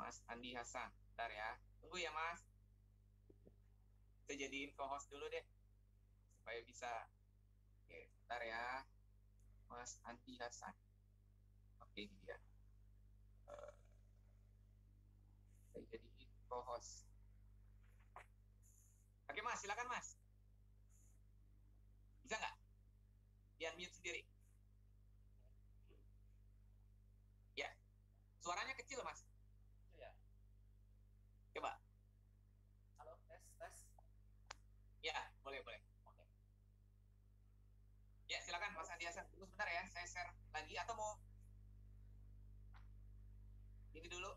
Mas Andi Hasan. Bentar ya. Tunggu ya, Mas. Saya jadiin co-host dulu deh. Supaya bisa. Oke, bentar ya. Mas Andi Hasan. Oke, ini dia. Saya jadiin co-host. Oke, Mas. Silakan, Mas. Bisa nggak? Dia mute sendiri. Ya. Suaranya kecil, Mas. Ya. Coba. Halo, tes. Ya, boleh. Oke. Ya, silakan Mas Andi Hasan. Tunggu sebentar ya, saya share lagi atau mau ini dulu,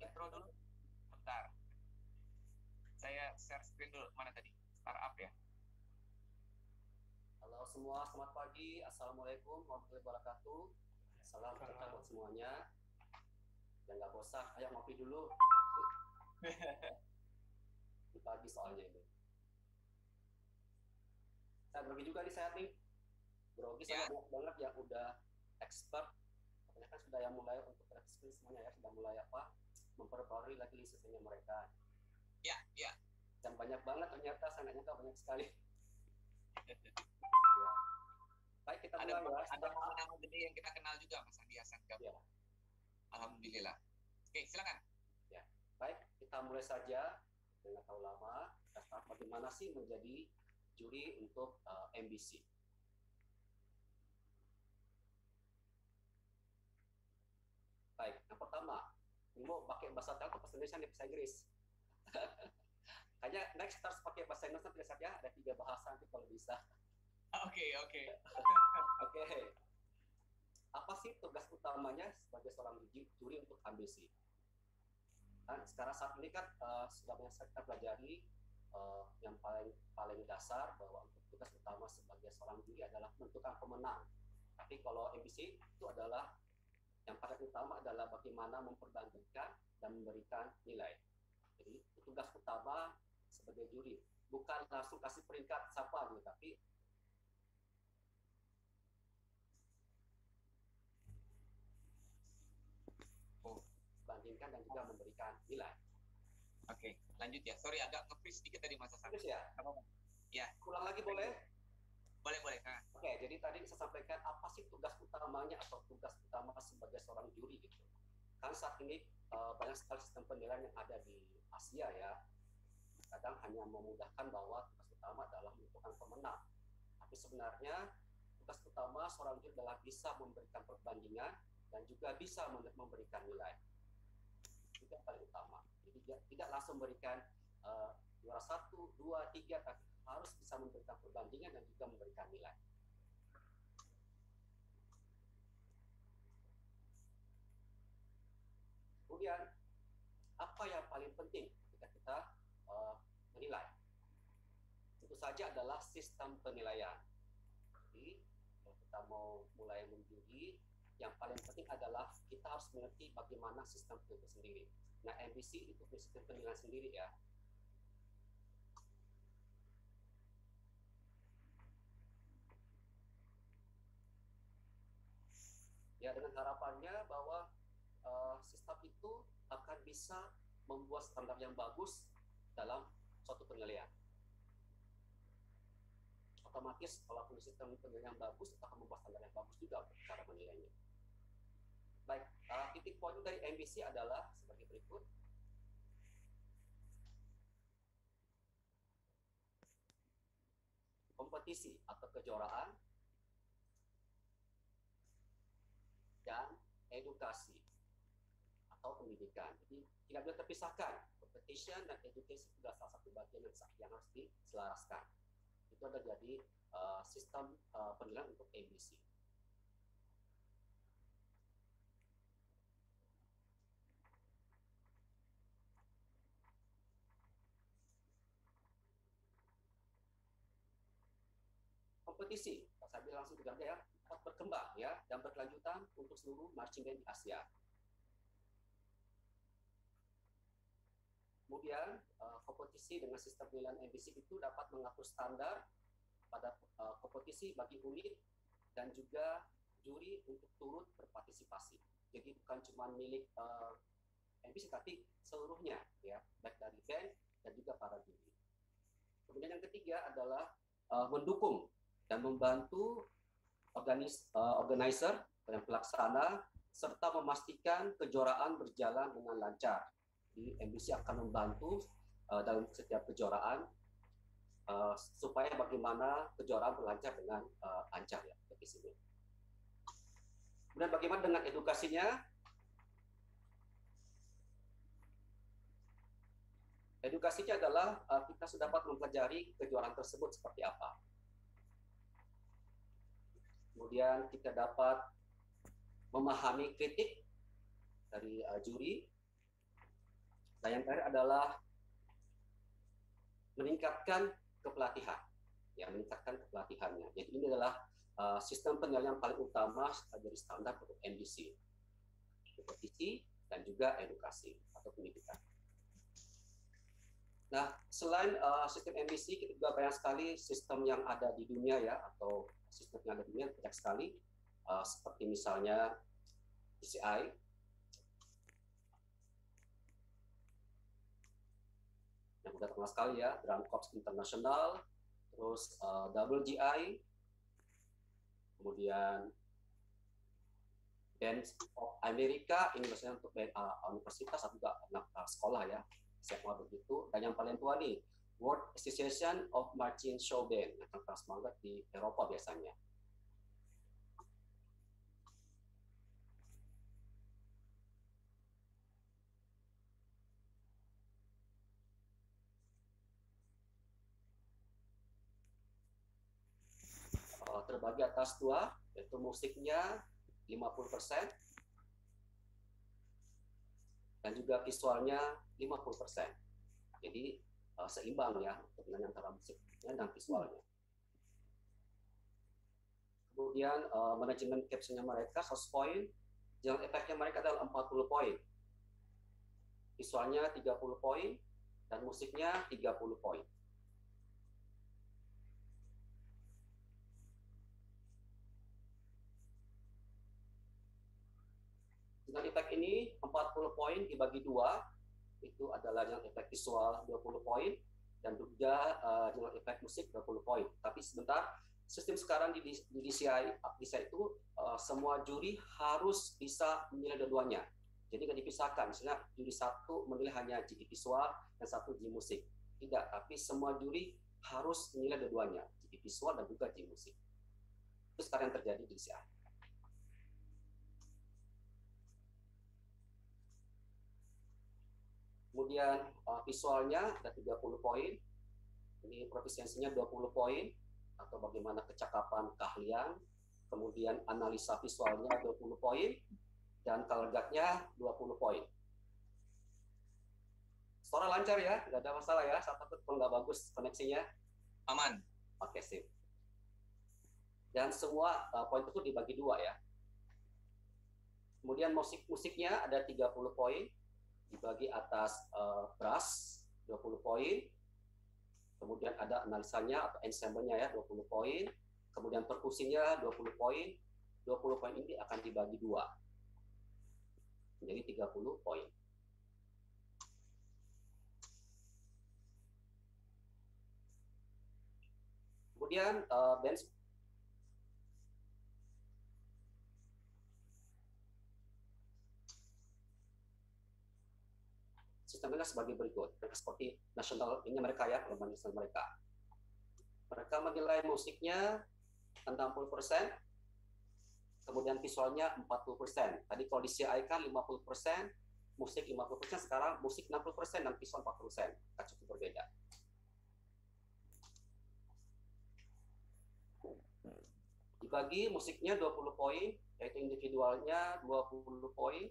intro dulu. Bentar. Saya share screen dulu. Mana tadi? Startup ya. Halo semua, selamat pagi. Assalamualaikum warahmatullahi wabarakatuh. Salam sejahtera buat semuanya. Dan nggak bosan, ayo ngopi dulu. Di pagi soalnya ini. Saya grogi juga nih saya nih. Grogi Ya. sama banyak banget yang udah expert. Katanya kan sudah yang mulai untuk revisi semuanya ya, sudah mulai memperbarui lagi lisensinya mereka. Ya. Dan banyak banget ternyata, saya nggak nyangka banyak sekali. Ya. Baik, kita mulai ya. Ada nama-nama gede yang kita kenal juga, Mas Andi Hasan. Ya. Alhamdulillah. Oke, silakan. Ya, baik, kita mulai saja. Dengan tahu lama, kita start bagaimana sih menjadi juri untuk MBC. Baik, yang pertama, ini mau pakai bahasa Thailand atau bahasa Indonesia nih, bahasa Inggris. Kayaknya next harus pakai bahasa Indonesia nanti saja, ada 3 bahasa nanti kalau bisa. Oke. Apa sih tugas utamanya sebagai seorang juri untuk MBC? Kan sekarang saat ini kan sudah banyak kita pelajari yang paling dasar bahwa untuk tugas utama sebagai seorang juri adalah menentukan pemenang. Tapi kalau MBC itu adalah yang paling utama adalah bagaimana memperbandingkan dan memberikan nilai. Jadi tugas utama sebagai juri bukan langsung kasih peringkat siapa gitu, tapi bandingkan dan juga memberikan nilai. Oke, lanjut ya. Sorry agak nge-freeze sedikit tadi Mas Hasan. Terus ya? Ya. Ulang lagi boleh? Boleh. Oke, jadi tadi saya sampaikan apa sih tugas utamanya atau tugas utama sebagai seorang juri gitu. Kan saat ini banyak sekali sistem penilaian yang ada di Asia ya. Kadang hanya memudahkan bahwa tugas utama adalah menentukan pemenang. Tapi sebenarnya tugas utama seorang juri adalah bisa memberikan perbandingan dan juga bisa memberikan nilai. Itu yang paling utama. Jadi tidak langsung memberikan juara 1, 2, 3, tapi harus bisa memberikan perbandingan dan juga memberikan nilai. Kemudian, apa yang paling penting ketika kita menilai? Tentu saja adalah sistem penilaian. Jadi, kalau kita mau mulai menjuri, yang paling penting adalah kita harus mengerti bagaimana sistem itu sendiri. Nah, MBC itu sistem penilaian sendiri ya. Ya, dengan harapannya bahwa sistem itu akan bisa membuat standar yang bagus dalam suatu penilaian. Otomatis kalau punya sistem penilaian yang bagus, itu akan membuat standar yang bagus juga untuk cara menilainya. Baik, titik poin dari MBC adalah sebagai berikut. Kompetisi atau kejuaraan dan edukasi atau pendidikan. Jadi tidak bisa terpisahkan. Competition dan education itu adalah salah satu bagian yang harus diselaraskan. Itu ada jadi sistem penilaian untuk MBC. Kompetisi, saya bilang langsung juga ya, dapat berkembang ya dan berkelanjutan untuk seluruh marching band di Asia. Kemudian kompetisi dengan sistem penilaian MBC itu dapat mengatur standar pada kompetisi bagi unit dan juga juri untuk turut berpartisipasi. Jadi bukan cuma milik MBC tapi seluruhnya ya, baik dari band dan juga para juri. Kemudian yang ketiga adalah mendukung dan membantu organizer dan pelaksana serta memastikan kejuaraan berjalan dengan lancar. Jadi MBC akan membantu dalam setiap kejuaraan supaya bagaimana kejuaraan berlancar dengan lancar ya di sini. Kemudian bagaimana dengan edukasinya? Edukasinya adalah kita sudah dapat mempelajari kejuaraan tersebut seperti apa. Kemudian kita dapat memahami kritik dari juri. Dan yang terakhir adalah meningkatkan kepelatihan, ya meningkatkan kepelatihannya. Jadi ini adalah sistem penilaian paling utama dari standar untuk MBC, kompetisi dan juga edukasi atau pendidikan. Nah, selain sistem MBC, kita juga banyak sekali sistem yang ada di dunia ya, atau sistem yang ada di dunia banyak sekali, seperti misalnya DCI, yang sudah terkenal sekali ya, Drum Corps International, terus WGI, kemudian Band of America, ini biasanya untuk universitas atau juga anak sekolah ya, SMA begitu. Dan yang paling tua nih, World Association of Marching Show Band, yang terkenal banget di Eropa biasanya. Terbagi atas dua, yaitu musiknya 50% dan juga visualnya 50%. Jadi seimbang ya untuk antara musiknya dan visualnya. Kemudian manajemen captionnya mereka 100 poin, jalan efeknya mereka adalah 40 poin. Visualnya 30 poin dan musiknya 30 poin. Dengan efek ini 40 poin dibagi dua, itu adalah dengan efek visual 20 poin dan juga dengan efek musik 20 poin. Tapi sebentar, sistem sekarang di DCI itu semua juri harus bisa menilai dua-duanya. Jadi nggak dipisahkan, misalnya juri satu menilai hanya juri visual dan satu juri musik. Tidak, tapi semua juri harus menilai dua-duanya, juri visual dan juga juri musik. Itu sekarang yang terjadi di DCI. Kemudian visualnya ada 30 poin, ini profisiensinya 20 poin, atau bagaimana kecakapan keahlian, kemudian analisa visualnya 20 poin, dan color guard-nya 20 poin. Suara lancar ya, nggak ada masalah ya, saya takut kalau nggak bagus koneksinya. Aman. Oke, sip. Dan semua poin itu dibagi dua ya. Kemudian musiknya ada 30 poin, dibagi atas brass 20 poin, kemudian ada analisanya atau ensemble-nya ya 20 poin, kemudian perkusinya 20 poin, 20 poin ini akan dibagi dua, menjadi 30 poin. Kemudian band sistemnya sebagai berikut, seperti nasional ini mereka ya, perlombaan nasional mereka. Mereka menilai musiknya 60%, kemudian visualnya 40%. Tadi kalau di CI kan 50%, musik 50%, sekarang musik 60% dan visual 40%. Cukup berbeda. Dibagi musiknya 20 poin, yaitu individualnya 20 poin,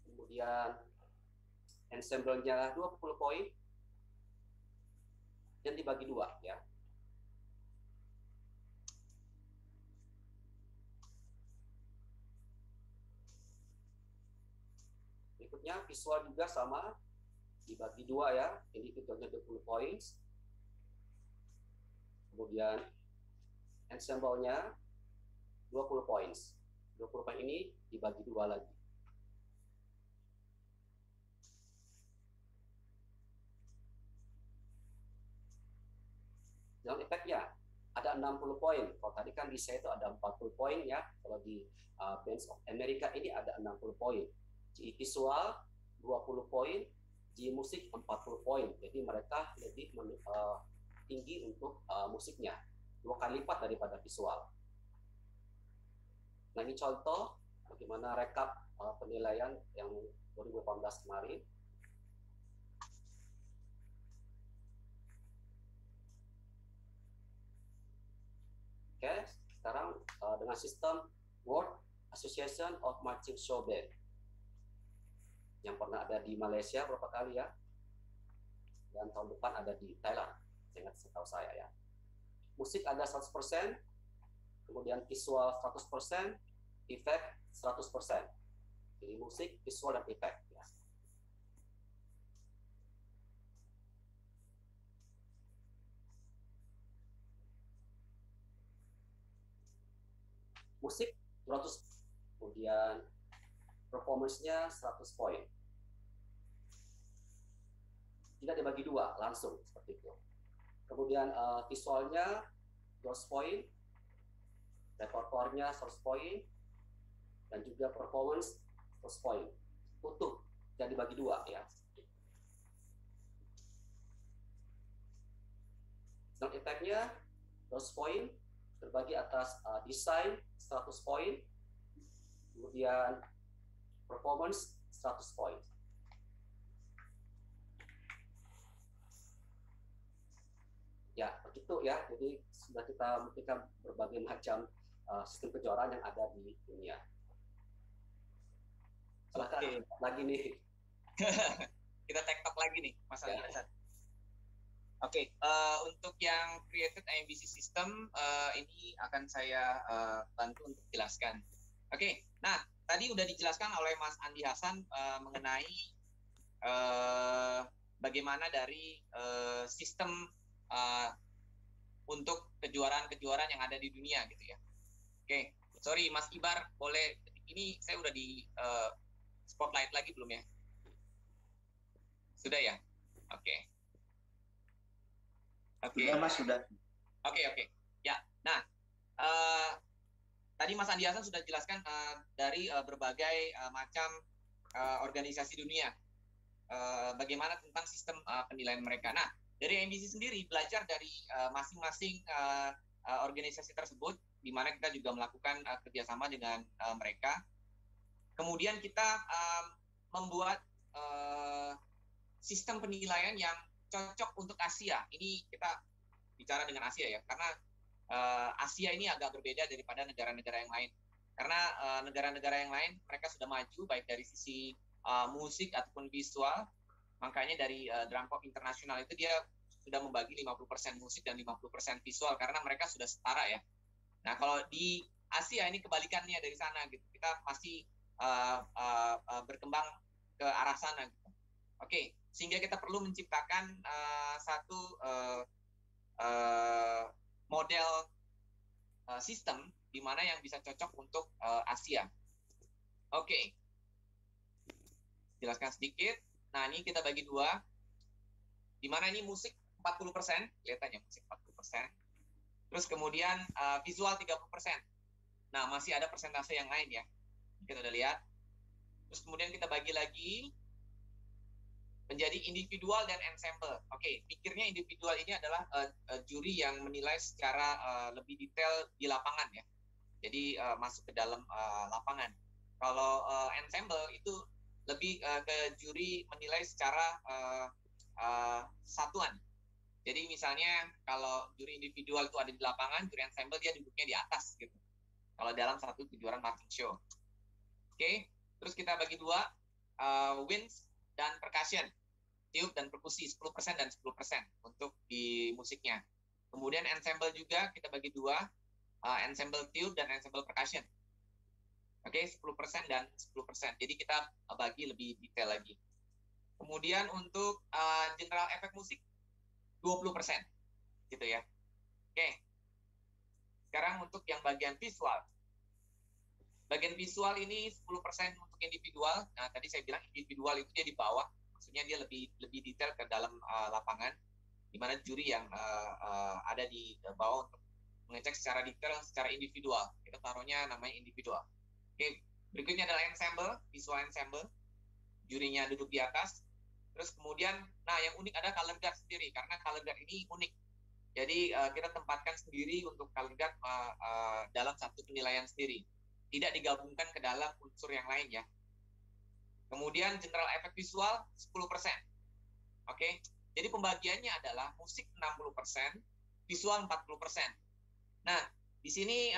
kemudian ensemble-nya 20 poin, dan dibagi dua ya. Berikutnya visual juga sama, dibagi dua ya, individualnya 20 poin, kemudian ensemble-nya 20 poin. 20 poin ini dibagi dua lagi. ada 60 poin. Kalau tadi kan di saya itu ada 40 poin ya. Kalau di Bands of America ini ada 60 poin. GE visual 20 poin, GE musik 40 poin. Jadi mereka lebih tinggi untuk musiknya, 2 kali lipat daripada visual. Nah, ini contoh bagaimana rekap penilaian yang 2018 kemarin. Oke, sekarang dengan sistem World Association of Marching Show Band yang pernah ada di Malaysia berapa kali ya, dan tahun depan ada di Thailand, setahu saya ya. Musik ada 100%, kemudian visual 100%, efek 100%. Jadi musik, visual, dan efek. Ya. Musik 200, kemudian performance-nya 100 poin. Tidak dibagi dua, langsung seperti itu. Kemudian visualnya 200 poin, repertoarnya 100 poin, dan juga performance 100 poin. Utuh, tidak dibagi dua ya. Sound effect-nya 200 poin, terbagi atas desain 100 poin, kemudian performance 100 poin. Ya, begitu ya. Jadi sudah kita memberikan berbagai macam sistem kejuaraan yang ada di dunia. Silakan lagi nih. Kita tektok lagi nih, Mas Ali Hasan. Oke, untuk yang created IMBC system ini akan saya bantu untuk jelaskan. Oke, nah tadi udah dijelaskan oleh Mas Andi Hasan mengenai bagaimana dari sistem untuk kejuaraan-kejuaraan yang ada di dunia gitu ya. Oke, sorry Mas Ibar, boleh ini saya udah di spotlight lagi belum ya? Sudah ya? Oke. Sudah Mas, sudah. Oke. Ya, nah tadi Mas Andi Hasan sudah jelaskan dari berbagai macam organisasi dunia bagaimana tentang sistem penilaian mereka. Nah, dari IMBC sendiri belajar dari masing-masing organisasi tersebut, di mana kita juga melakukan kerjasama dengan mereka. Kemudian kita membuat sistem penilaian yang cocok untuk Asia. Ini kita bicara dengan Asia ya, karena Asia ini agak berbeda daripada negara-negara yang lain. Karena negara-negara yang lain mereka sudah maju baik dari sisi musik ataupun visual. Makanya dari Drum Corps Internasional itu dia sudah membagi 50% musik dan 50% visual karena mereka sudah setara ya. Nah, kalau di Asia ini kebalikannya dari sana gitu. Kita masih berkembang ke arah sana gitu. Oke, sehingga kita perlu menciptakan satu model sistem di mana yang bisa cocok untuk Asia. Oke. Jelaskan sedikit. Nah, ini kita bagi dua. Di mana ini musik 40%, kelihatannya musik 40%. Terus kemudian visual 30%. Nah, masih ada persentase yang lain ya. Kita udah lihat. Terus kemudian kita bagi lagi menjadi individual dan ensemble. Oke, pikirnya individual ini adalah juri yang menilai secara lebih detail di lapangan ya. Jadi masuk ke dalam lapangan. Kalau ensemble itu lebih ke juri menilai secara satuan. Jadi misalnya kalau juri individual itu ada di lapangan, juri ensemble dia duduknya di atas gitu. Kalau dalam satu kejuaraan marching show. Oke, terus kita bagi dua, winds dan percussion, tiup dan perkusi 10% dan 10% untuk di musiknya. Kemudian ensemble juga kita bagi dua, ensemble tiup dan ensemble percussion. Oke, 10% dan 10%. Jadi kita bagi lebih detail lagi. Kemudian untuk general efek musik 20%. Gitu ya. Oke. Sekarang untuk yang bagian visual. Bagian visual ini 10% untuk individual. Nah, tadi saya bilang individual itu dia di bawah. Maksudnya dia lebih detail ke dalam lapangan, di mana juri yang ada di bawah untuk mengecek secara detail, secara individual. Kita taruhnya namanya individual. Oke, berikutnya adalah ensemble, visual ensemble. Jurinya duduk di atas. Terus kemudian, nah yang unik ada color guard sendiri, karena color guard ini unik. Jadi kita tempatkan sendiri untuk color guard dalam satu penilaian sendiri. Tidak digabungkan ke dalam unsur yang lain ya. Kemudian general effect visual 10%. Oke, jadi pembagiannya adalah musik 60%, visual 40%. Nah, di sini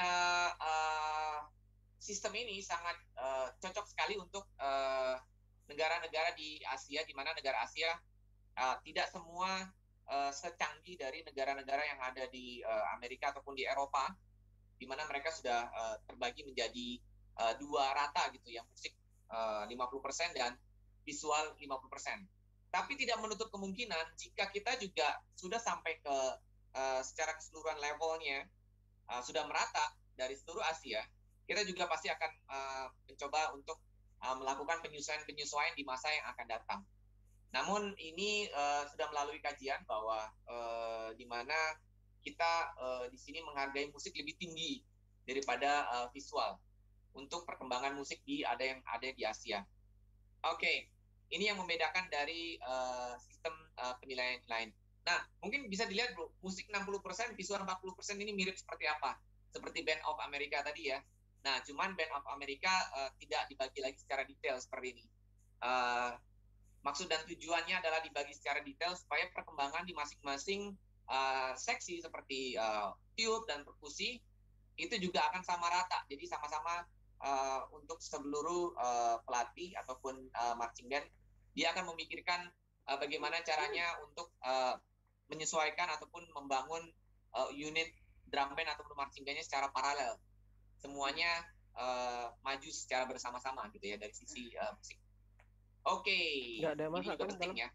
sistem ini sangat cocok sekali untuk negara-negara di Asia, di mana negara Asia tidak semua secanggih dari negara-negara yang ada di Amerika ataupun di Eropa, di mana mereka sudah terbagi menjadi dua rata gitu ya, musik 50% dan visual 50%. Tapi tidak menutup kemungkinan jika kita juga sudah sampai ke secara keseluruhan levelnya sudah merata dari seluruh Asia, kita juga pasti akan mencoba untuk melakukan penyesuaian di masa yang akan datang. Namun ini sudah melalui kajian bahwa di mana kita di sini menghargai musik lebih tinggi daripada visual untuk perkembangan musik ada di Asia. Oke, ini yang membedakan dari sistem penilaian lain. Nah, mungkin bisa dilihat bro, musik 60%, visual 40% ini mirip seperti apa? Seperti Band of America tadi ya. Nah, cuman Band of America tidak dibagi lagi secara detail seperti ini. Maksud dan tujuannya adalah dibagi secara detail supaya perkembangan di masing-masing seksi seperti tiup dan perkusi itu juga akan sama rata. Jadi sama-sama untuk seluruh pelatih ataupun marching band, dia akan memikirkan bagaimana caranya untuk menyesuaikan ataupun membangun unit drum band ataupun marching bandnya secara paralel. Semuanya maju secara bersama-sama gitu ya dari sisi musik. Oke, ini juga penting ya.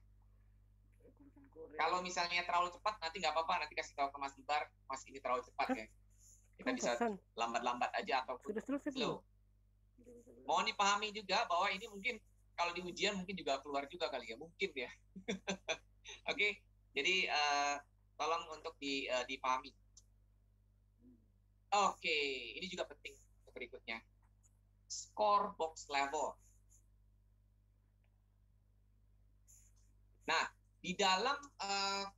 Kalau misalnya terlalu cepat nanti nggak apa-apa, nanti kasih tahu ke Mas Ibar, Mas ini terlalu cepat ya. Kita bisa lambat-lambat aja ataupun slow. Mohon dipahami juga bahwa ini mungkin kalau di ujian mungkin juga keluar juga kali ya, mungkin ya. Oke, jadi tolong untuk dipahami. Oke, ini juga penting untuk berikutnya. Score box level. Nah, di dalam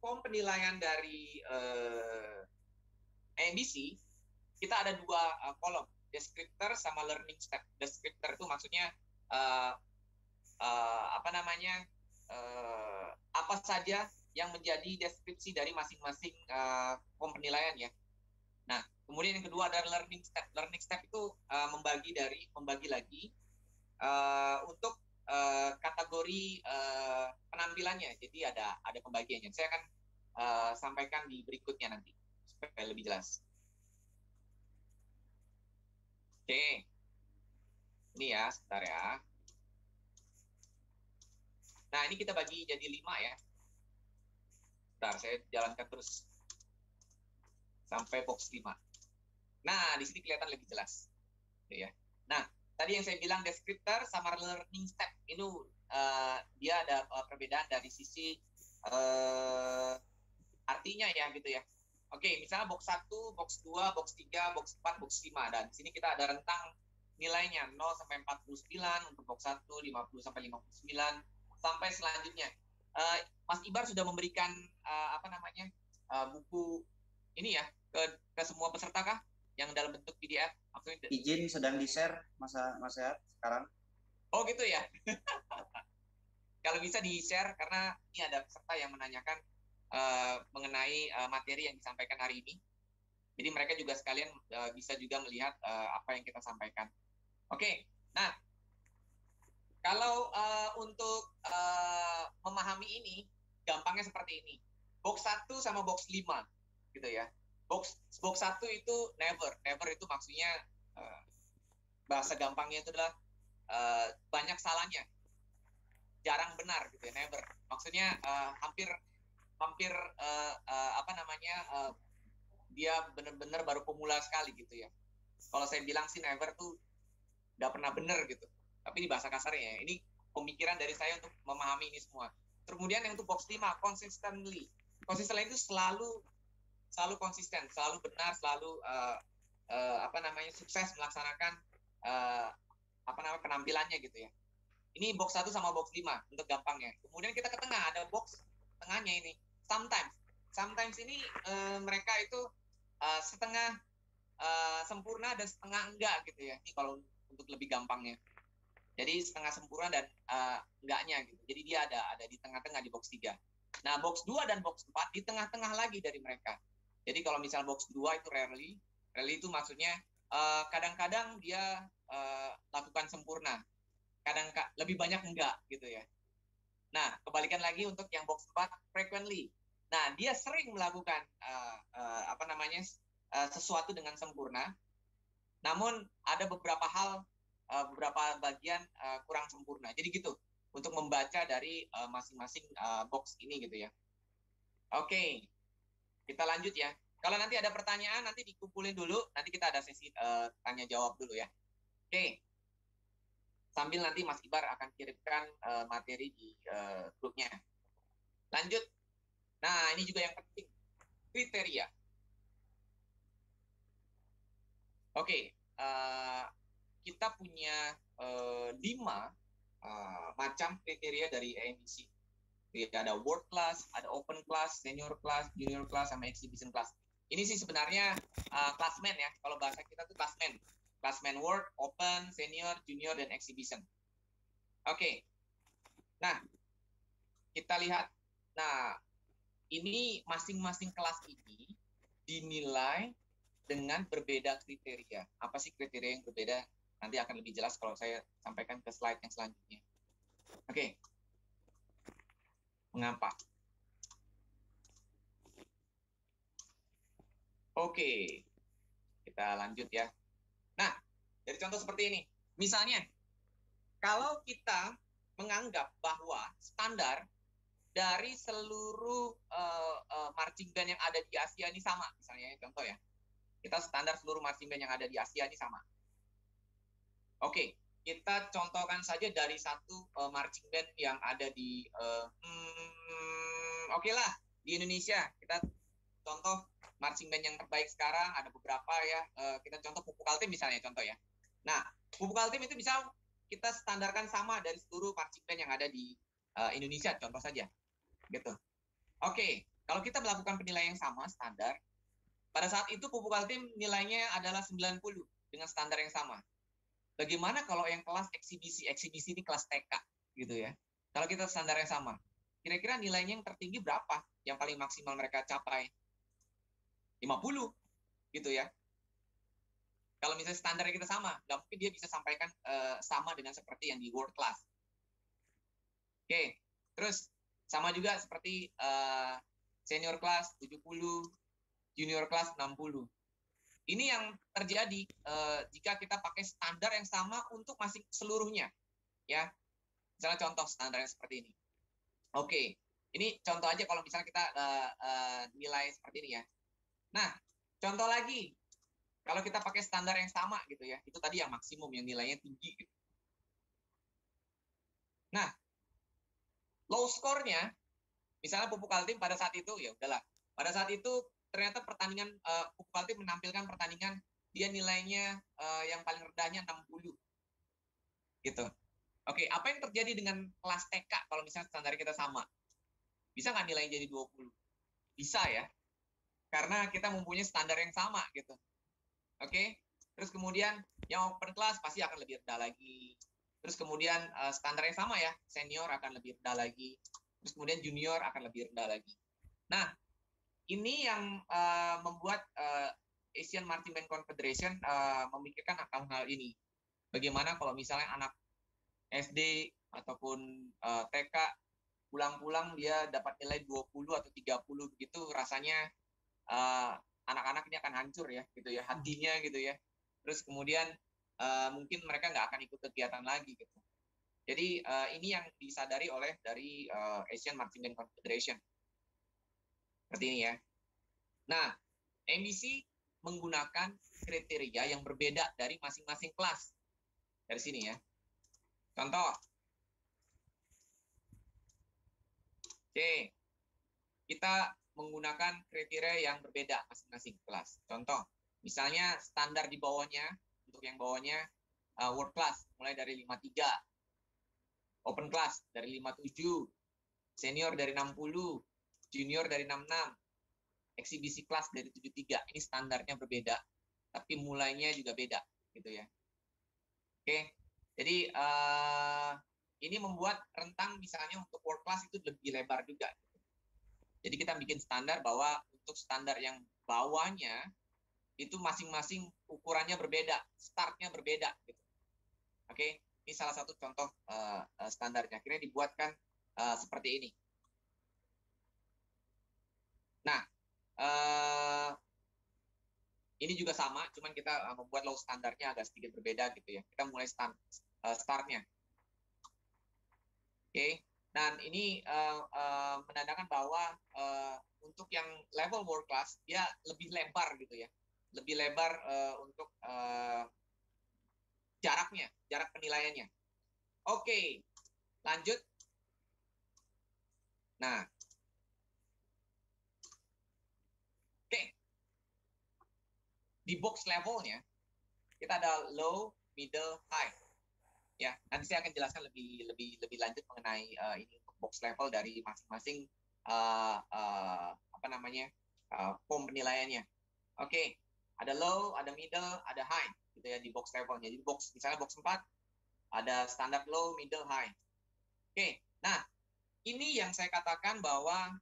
form penilaian dari NDC, kita ada dua kolom, descriptor sama learning step. Descriptor itu maksudnya apa saja yang menjadi deskripsi dari masing-masing form penilaian ya. Nah, kemudian yang kedua adalah learning step. Learning step itu membagi lagi untuk kategori penampilannya. Jadi ada pembagiannya. Saya akan sampaikan di berikutnya nanti supaya lebih jelas. Oke, ini ya, sebentar ya. Nah, ini kita bagi jadi 5 ya. Bentar, saya jalankan terus sampai box 5. Nah, di sini kelihatan lebih jelas. Oke, ya. Nah, tadi yang saya bilang descriptor sama learning step itu dia ada perbedaan dari sisi artinya ya gitu ya. Oke, misalnya box 1, box 2, box 3, box 4, box 5. Dan di sini kita ada rentang nilainya 0 sampai 49 untuk box 1, 50 sampai 59 sampai selanjutnya. Mas Ibar sudah memberikan buku ini ya ke semua peserta kah? Yang dalam bentuk PDF? Maksudnya, izin sedang di-share Mas Sehat sekarang. Oh gitu ya. Kalau bisa di-share karena ini ada peserta yang menanyakan mengenai materi yang disampaikan hari ini. Jadi mereka juga sekalian bisa juga melihat apa yang kita sampaikan. Oke, nah kalau untuk memahami ini, gampangnya seperti ini. Box 1 sama box 5, gitu ya. Box 1 itu never. Never itu maksudnya bahasa gampangnya itu adalah banyak salahnya. Jarang benar gitu ya, never. Maksudnya hampir dia benar-benar baru pemula sekali gitu ya. Kalau saya bilang sih never tuh nggak pernah benar gitu. Tapi ini bahasa kasarnya ya. Ini pemikiran dari saya untuk memahami ini semua. Kemudian yang untuk box 5, consistently. Consistently itu selalu konsisten, selalu benar, selalu sukses melaksanakan penampilannya gitu ya. Ini box 1 sama box 5 untuk gampangnya. Kemudian kita ke tengah, ada box tengahnya ini. Sometimes ini mereka itu setengah sempurna dan setengah enggak gitu ya. Ini kalau untuk lebih gampangnya. Jadi setengah sempurna dan enggaknya gitu. Jadi dia ada di tengah-tengah di box 3. Nah, box 2 dan box 4 di tengah-tengah lagi dari mereka. Jadi kalau misal box 2 itu rarely itu maksudnya kadang-kadang dia lakukan sempurna. Kadang lebih banyak enggak gitu ya. Nah, kebalikan lagi untuk yang box 4 frequently. Nah, dia sering melakukan sesuatu dengan sempurna. Namun ada beberapa hal, beberapa bagian kurang sempurna. Jadi gitu untuk membaca dari masing-masing box ini gitu ya. Oke, kita lanjut ya. Kalau nanti ada pertanyaan nanti dikumpulin dulu. Nanti kita ada sesi tanya jawab dulu ya. Oke. Sambil nanti Mas Ibar akan kirimkan materi di grupnya. Lanjut. Nah, ini juga yang penting. Kriteria. Oke. Kita punya 5 macam kriteria dari AMBC. Ada world class, ada open class, senior class, junior class, sama exhibition class. Ini sih sebenarnya classman ya. Kalau bahasa kita tuh classman. Classman World, Open, Senior, Junior, dan Exhibition. Oke. Nah, kita lihat. Nah, ini masing-masing kelas ini dinilai dengan berbeda kriteria. Apa sih kriteria yang berbeda? Nanti akan lebih jelas kalau saya sampaikan ke slide yang selanjutnya. Oke. Mengapa? Oke. Kita lanjut ya. Nah, dari contoh seperti ini. Misalnya, kalau kita menganggap bahwa standar dari seluruh marching band yang ada di Asia ini sama, misalnya contoh ya. Kita standar seluruh marching band yang ada di Asia ini sama. Oke, kita contohkan saja dari satu marching band yang ada di di Indonesia. Kita contoh marching band yang terbaik sekarang, ada beberapa ya. Kita contoh Pupuk Altim misalnya, contoh ya. Nah, Pupuk Altim itu bisa kita standarkan sama dari seluruh marching band yang ada di Indonesia, contoh saja. Gitu. Oke, kalau kita melakukan penilaian yang sama, standar, pada saat itu Pupuk Altim nilainya adalah 90 dengan standar yang sama. Bagaimana kalau yang kelas eksibisi? Eksibisi ini kelas TK, gitu ya. Kalau kita standar yang sama, kira-kira nilainya yang tertinggi berapa? Yang paling maksimal mereka capai? 50 gitu ya. Kalau misalnya standarnya kita sama, nggak mungkin dia bisa sampaikan sama dengan seperti yang di world class. Oke, terus sama juga seperti senior class 70, junior class 60. Ini yang terjadi jika kita pakai standar yang sama untuk masing seluruhnya, ya. Misalnya contoh standar yang seperti ini. Oke, ini contoh aja kalau misalnya kita nilai seperti ini ya. Nah, contoh lagi, kalau kita pakai standar yang sama gitu ya, itu tadi yang maksimum, yang nilainya tinggi. Gitu. Nah, low score-nya, misalnya Pupuk Altim pada saat itu, ya udahlah. Pada saat itu ternyata pertandingan Pupuk Altim menampilkan pertandingan dia nilainya yang paling rendahnya 60. Gitu. Oke, apa yang terjadi dengan kelas TK kalau misalnya standar kita sama? Bisa nggak nilainya jadi 20? Bisa ya. Karena kita mempunyai standar yang sama gitu. Oke. Terus kemudian yang open class pasti akan lebih rendah lagi. Terus kemudian standar yang sama ya, senior akan lebih rendah lagi. Terus kemudian junior akan lebih rendah lagi. Nah, ini yang membuat Asian Marching Band Confederation memikirkan akan hal ini. Bagaimana kalau misalnya anak SD ataupun TK pulang-pulang dia dapat nilai 20 atau 30 begitu, rasanya anak-anak ini akan hancur ya gitu ya, hatinya gitu ya. Terus kemudian mungkin mereka nggak akan ikut kegiatan lagi gitu. Jadi ini yang disadari oleh dari Asian Marching Band Confederation. Seperti ini ya. Nah, MBC menggunakan kriteria yang berbeda dari masing-masing kelas. Dari sini ya. Contoh. Oke. Kita menggunakan kriteria yang berbeda masing-masing kelas. Contoh, misalnya standar di bawahnya, untuk yang bawahnya world class mulai dari 53, open class dari 57, senior dari 60, junior dari 66, eksibisi kelas dari 73. Ini standarnya berbeda, tapi mulainya juga beda, gitu ya. Oke, jadi ini membuat rentang misalnya untuk world class itu lebih lebar juga. Jadi kita bikin standar bahwa untuk standar yang bawahnya itu masing-masing ukurannya berbeda, startnya berbeda. Gitu. Oke, ini salah satu contoh standarnya. Akhirnya dibuatkan seperti ini. Nah, ini juga sama, cuman kita membuat low standarnya agak sedikit berbeda gitu ya. Kita mulai startnya. Oke, dan ini menandakan bahwa untuk yang level world class dia lebih lebar gitu ya, lebih lebar untuk jarak penilaiannya. Oke, lanjut. Nah, oke, di box levelnya kita ada low, middle, high. Ya, nanti saya akan jelaskan lebih lanjut mengenai ini untuk box level dari masing-masing form penilaiannya. Oke, ada low, ada middle, ada high gitu ya di box levelnya. Jadi misalnya box 4 ada standar low, middle, high. Oke, nah ini yang saya katakan bahwa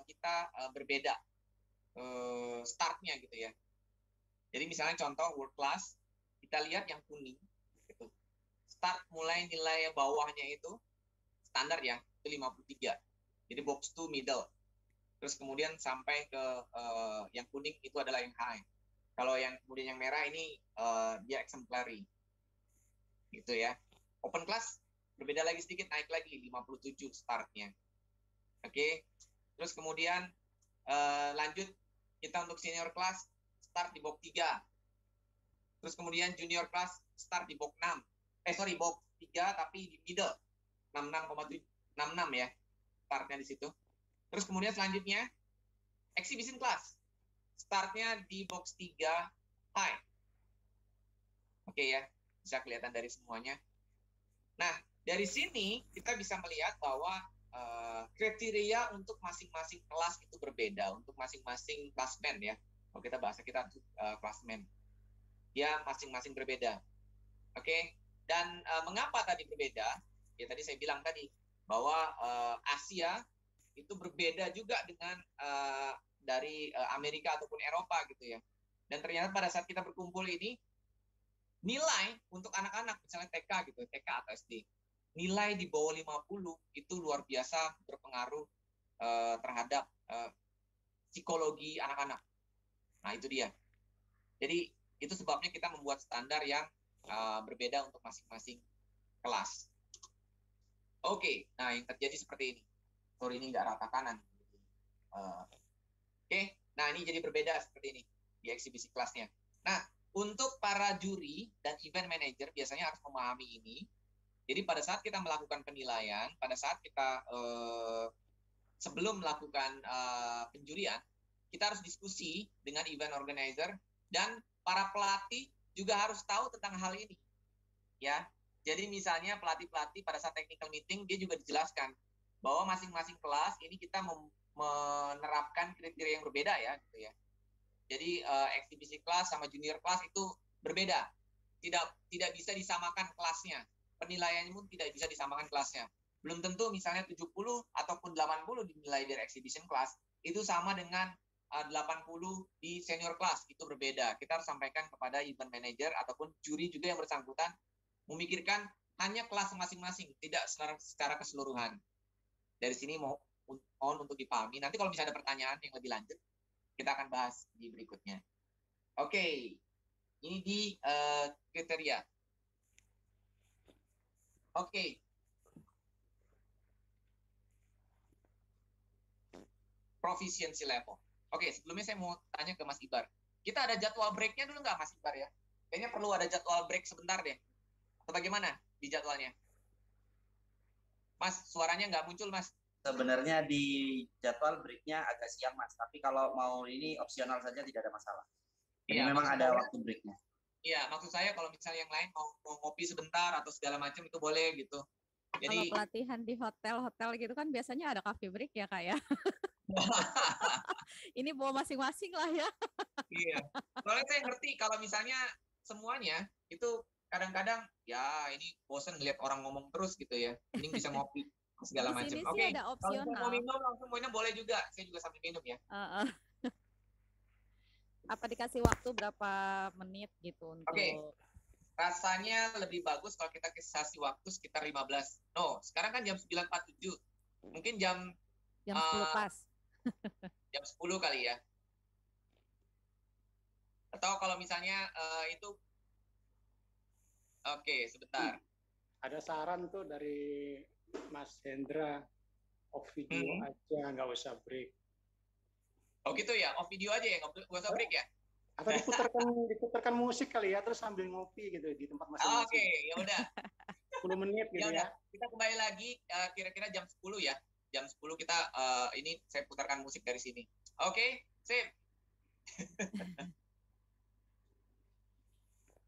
kita berbeda startnya gitu ya. Jadi misalnya contoh world class, kita lihat yang kuning gitu. Start mulai nilai bawahnya itu standar ya, itu 53. Jadi box 2 middle. Terus kemudian sampai ke yang kuning itu adalah yang high. Kalau yang kemudian yang merah ini dia exemplary. Gitu ya. Open class berbeda lagi sedikit, naik lagi 57 startnya. Oke. Terus kemudian lanjut kita untuk senior class start di box 3. Terus kemudian junior class start di box 6. Box 3 tapi di middle. 66,66 ya. Startnya di situ. Terus kemudian selanjutnya exhibition class. Startnya di box 3 high. Oke ya. Bisa kelihatan dari semuanya. Nah, dari sini kita bisa melihat bahwa kriteria untuk masing-masing kelas itu berbeda, untuk masing-masing klasmen ya. Kalau kita bahasa kita klasmen. Dia masing-masing berbeda. Oke. Dan mengapa tadi berbeda? Ya tadi saya bilang tadi bahwa Asia itu berbeda juga dengan dari Amerika ataupun Eropa gitu ya. Dan ternyata pada saat kita berkumpul ini nilai untuk anak-anak misalnya TK gitu, TK atau SD, nilai di bawah 50 itu luar biasa berpengaruh terhadap psikologi anak-anak. Nah, itu dia. Jadi, itu sebabnya kita membuat standar yang berbeda untuk masing-masing kelas. Oke, nah yang terjadi seperti ini. Sorry, ini nggak rata kanan. Oke, nah ini jadi berbeda seperti ini di eksibisi kelasnya. Nah, untuk para juri dan event manager biasanya harus memahami ini. Jadi pada saat kita melakukan penilaian, pada saat kita sebelum melakukan penjurian, kita harus diskusi dengan event organizer dan para pelatih juga harus tahu tentang hal ini. Ya, jadi misalnya pelatih-pelatih pada saat technical meeting dia juga dijelaskan bahwa masing-masing kelas ini kita menerapkan kriteria yang berbeda ya, gitu ya. Jadi eksibisi kelas sama junior kelas itu berbeda. Tidak bisa disamakan kelasnya. Penilaiannya pun tidak bisa disamakan kelasnya. Belum tentu misalnya 70 ataupun 80 dinilai dari exhibition class itu sama dengan 80 di senior class, itu berbeda. Kita harus sampaikan kepada event manager ataupun juri juga yang bersangkutan memikirkan hanya kelas masing-masing, tidak secara keseluruhan. Dari sini mohon untuk dipahami. Nanti kalau misalnya ada pertanyaan yang lebih lanjut, kita akan bahas di berikutnya. Oke, ini di kriteria. Oke. Proficiency level. Oke, sebelumnya saya mau tanya ke Mas Ibar. Kita ada jadwal break-nya dulu nggak, Mas Ibar ya? Kayaknya perlu ada jadwal break sebentar deh. Atau bagaimana di jadwalnya? Mas, suaranya nggak muncul, Mas. sebenarnya di jadwal breaknya agak siang Mas, tapi kalau mau ini opsional saja tidak ada masalah. Jadi Iya, memang maksud ada saya, waktu breaknya. iya, maksud saya kalau misalnya yang lain mau ngopi sebentar atau segala macam itu boleh gitu. Kalau Jadi pelatihan di hotel-hotel gitu kan biasanya ada coffee break ya Kak ya. Ini bawa masing-masing lah ya. iya. Soalnya saya ngerti kalau misalnya semuanya itu kadang-kadang ya ini bosen ngeliat orang ngomong terus gitu ya. Mending bisa ngopi segala Di macam. sini Oke, sih ada kalau misalnya mau opsional. minum langsung minum boleh juga. Saya juga sambil minum ya. Apa dikasih waktu berapa menit gitu untuk Oke. Rasanya lebih bagus kalau kita kasih waktu sekitar 15. No, sekarang kan jam 9.47. Mungkin jam jam 10 pas. jam 10 kali ya. Atau kalau misalnya itu oke, sebentar. Ada saran tuh dari Mas Hendra, off video aja, nggak usah break. Oh gitu ya, off video aja ya, nggak usah break ya? Atau diputarkan musik kali ya, terus sambil ngopi gitu di tempat masing-masing. Oke, ya udah. 10 menit gitu ya. Kita kembali lagi kira-kira jam 10 ya. Jam 10 kita ini saya putarkan musik dari sini. Oke, sip.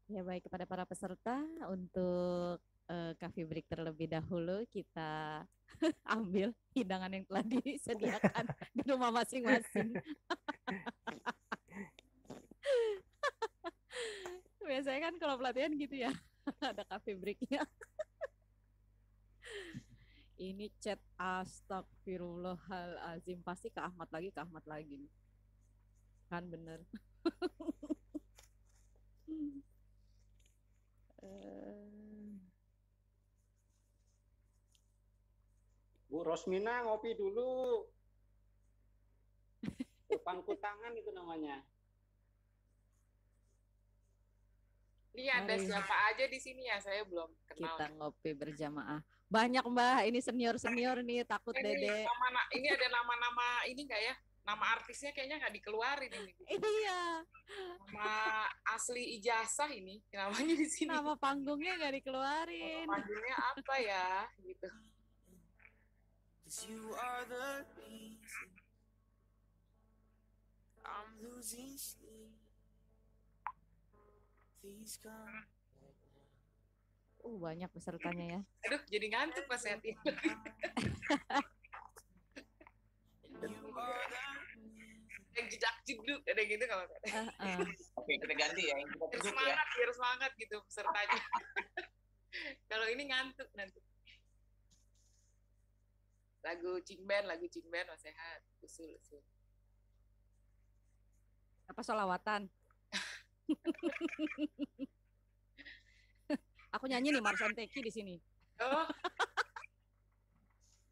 Ya baik, kepada para peserta untuk coffee break terlebih dahulu kita ambil hidangan yang telah disediakan di rumah masing-masing. Biasanya kan kalau pelatihan gitu ya, ada coffee breaknya. Ini chat astagfirullahalazim, pasti ke Ahmad lagi kan bener. Bu Rosmina ngopi dulu. Pangku tangan itu namanya. Ini ada siapa aja di sini ya? Saya belum kenal. Kita ngopi berjamaah. Banyak Mbak, ini senior-senior nih, takut Dede. Ini ada nama-nama ini nggak ya? Nama artisnya kayaknya nggak dikeluarin ini. Iya. Nama asli ijazah ini, namanya di sini. Nama panggungnya nggak dikeluarin. Nama panggungnya apa ya? Gitu. You are the reason I'm losing sleep. Please come. Banyak pesertanya ya. Aduh, jadi ngantuk Mas Yati. Yang jedak-jeduk ada gitu kalau kata. Oke, kita ganti ya. Yang kita duduk ya. Biar semangat gitu pesertanya. Kalau ini ngantuk nanti. Lagu Cingben Mas Sehat. Usul. Apa solawatan? Aku nyanyi nih Mars MTQ di sini. Oh.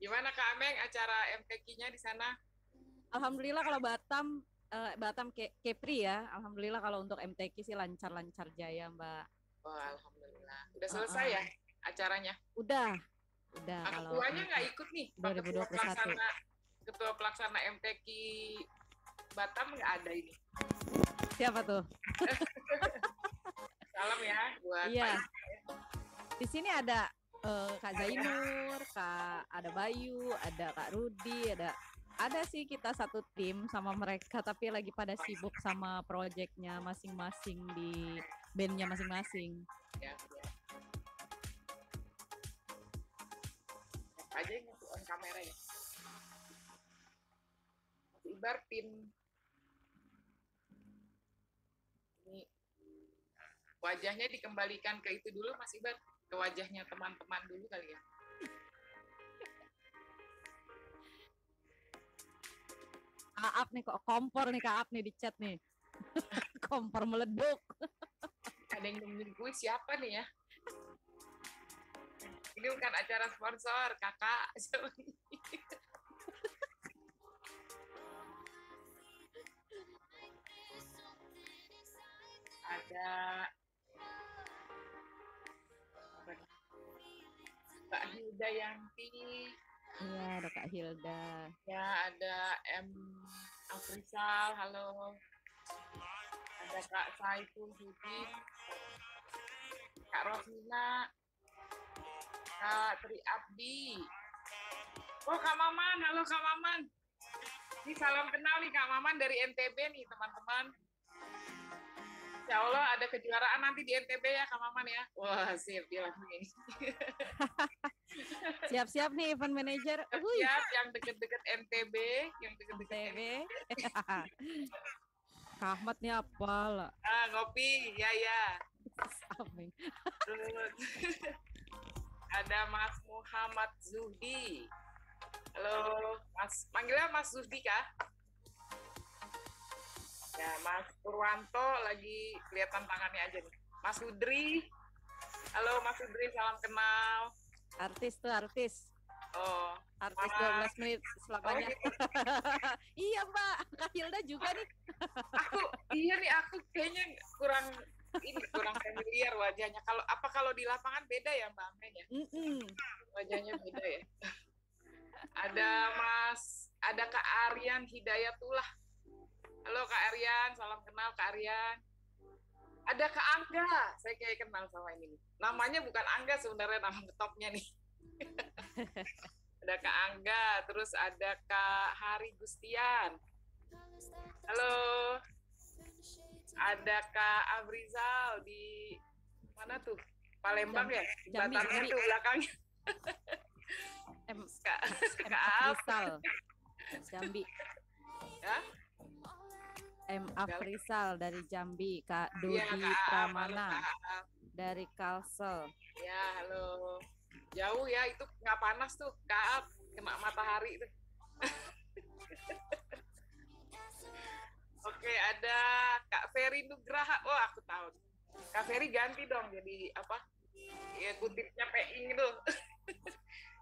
Gimana Kak Ameng acara MTQ-nya di sana? Alhamdulillah kalau Batam Kepri ya. Alhamdulillah kalau untuk MTQ sih lancar-lancar jaya, Mbak. Oh, alhamdulillah. Udah selesai ya acaranya? Udah. Kalau ketuanya nggak ikut nih. 2021. Ketua pelaksana MTQ Batam nggak ada ini. Siapa tuh? Salam ya buat Iya. Di sini ada Kak Zainur, ada Bayu, ada Kak Rudi, ada sih kita satu tim sama mereka, tapi lagi pada sibuk sama proyeknya masing-masing di bandnya masing-masing. Ya. Aja yang on kamera ya. Ibar pin. Ini wajahnya dikembalikan ke itu dulu Mas Ibar, ke wajahnya teman-teman dulu kali ya. Kaap nih kok kompor nih Kaap nih di chat nih. Kompor meleduk. Ada yang nungguin kuis siapa nih ya? Ini bukan acara sponsor, kakak. Ada Mbak Hilda Yanti. Iya, ada Kak Hilda. Ya, ada M. Afrisal, halo. Ada Kak Saiful Hudin. Kak Rosmina. Kak Tri Abdi. Oh, Kak Maman, halo Kak Maman. Ini salam kenal nih Kak Maman dari NTB nih teman-teman. Ya Allah ada kejuaraan nanti di NTB ya Kak Maman ya. Wah siap dia langsung ini. Siap-siap nih event manager. Wuih, Siap yang deket-deket NTB, yang deket-deket TV. Kak Ahmad nih apa lah? ngopi, ya. Saming. Terus ada Mas Muhammad Zuhdi. Halo, Mas. Manggilnya Mas Zuhdi kah? Ya, Mas Purwanto lagi kelihatan tangannya aja nih. Mas Hudri. Halo, Mas Hudri, salam kenal. Artis tuh artis. Oh, Artis Mas. 12 menit selamanya. gitu. Iya Mbak, Kak Hilda juga nih. Aku kayaknya kurang familiar wajahnya. Kalau di lapangan beda ya Mbak Amen ya? Wajahnya beda ya. Ada Kak Aryan Hidayatullah. Halo Kak Aryan, salam kenal Kak Aryan. Ada Kak Angga, saya kayak kenal sama ini nih. Namanya bukan Angga sebenarnya, nama topnya nih. Ada Kak Angga, terus ada Kak Hari Gustian. Halo. Ada Kak Afrizal di mana tuh? Palembang ya? Jembatannya tuh belakangnya. Kak Afrizal. Jambi. Ya? Afrizal dari Jambi, Kak Dodi Kak Pramana Kak. dari Kalsel. Ya, halo. Jauh ya, itu nggak panas tuh, Kak. Kena matahari tuh. Oke, ada Kak Ferry Nugraha. Oh, aku tahu. Kak Ferry ganti dong jadi apa? Ya kutipnya Peing itu.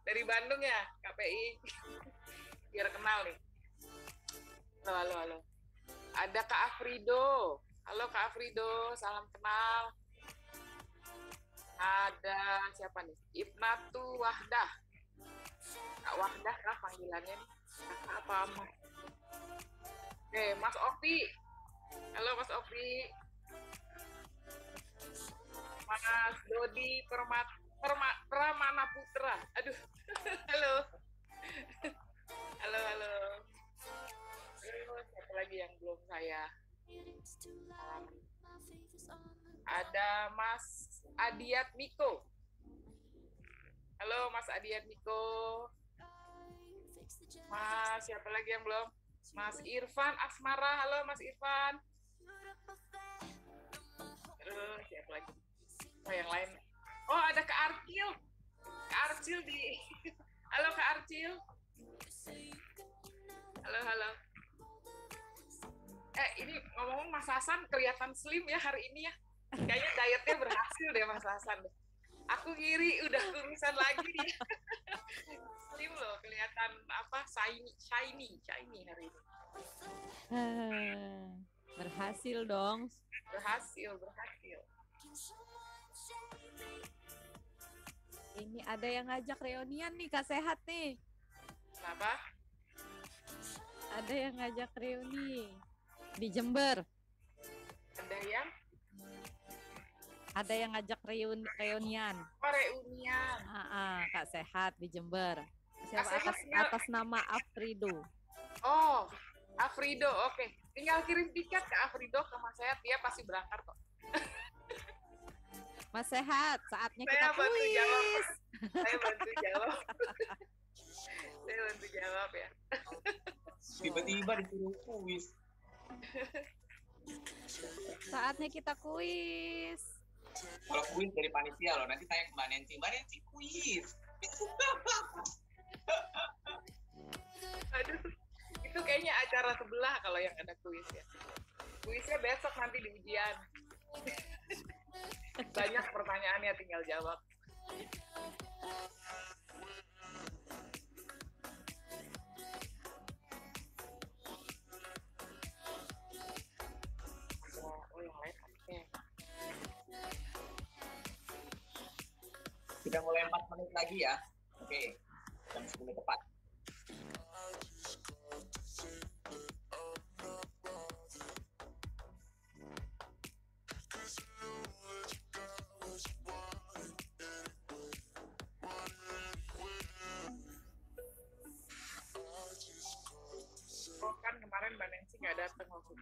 Dari Bandung ya, Kak Peing. Biar kenal nih. Halo. Ada Kak Afrido. Halo Kak Afrido, salam kenal. Ada siapa nih? Ibnatu Wahdah. Kak Wahdah kah panggilannya nih? Kakak apa Mas? Oke, Mas Opi. Halo Mas Opi. Mas Dodi Pramana Putra. Aduh. Halo. Halo. Siapa lagi yang belum saya alami? Ada Mas Adiat Miko. Halo Mas Adiat Miko. Mas siapa lagi yang belum? Mas Irfan Asmara. Halo Mas Irfan. Siapa lagi? Oh yang lain. Oh ada Kak Arcil. Kak Arcil di. Halo Kak Arcil. Halo. Ini ngomong Mas Hasan kelihatan slim ya hari ini ya. Kayaknya dietnya berhasil deh Mas Hasan. Aku kiri udah kurusan lagi dia. Slim loh, kelihatan apa? Shiny hari ini. Berhasil dong. Berhasil. Ini ada yang ngajak reunian nih Kak Sehat nih. Kenapa? Ada yang ngajak reuni di Jember. Ada yang ngajak reunian. Oh, reunian. Kak Sehat di Jember. Siapa Kak Sehat atas nama Afrido. Oh, Afrido. Oke. Tinggal kirim tiket ke Afrido ke Mas Sehat, dia pasti berangkat kok. Mas Sehat, saatnya Saya kita bantu kuis. jawab. Saya bantu jawab ya. Tiba-tiba disuruh kuis. Saatnya kita kuis. Kalau kuis dari panitia loh, nanti tanya ke Mbak Nancy kuis. Aduh, itu kayaknya acara sebelah kalau yang ada kuis ya. Kuisnya besok nanti di ujian. Banyak pertanyaannya, tinggal jawab. Oh, yang lain oke. Sudah mulai 4 menit lagi ya. Oke. Jam 10 tepat.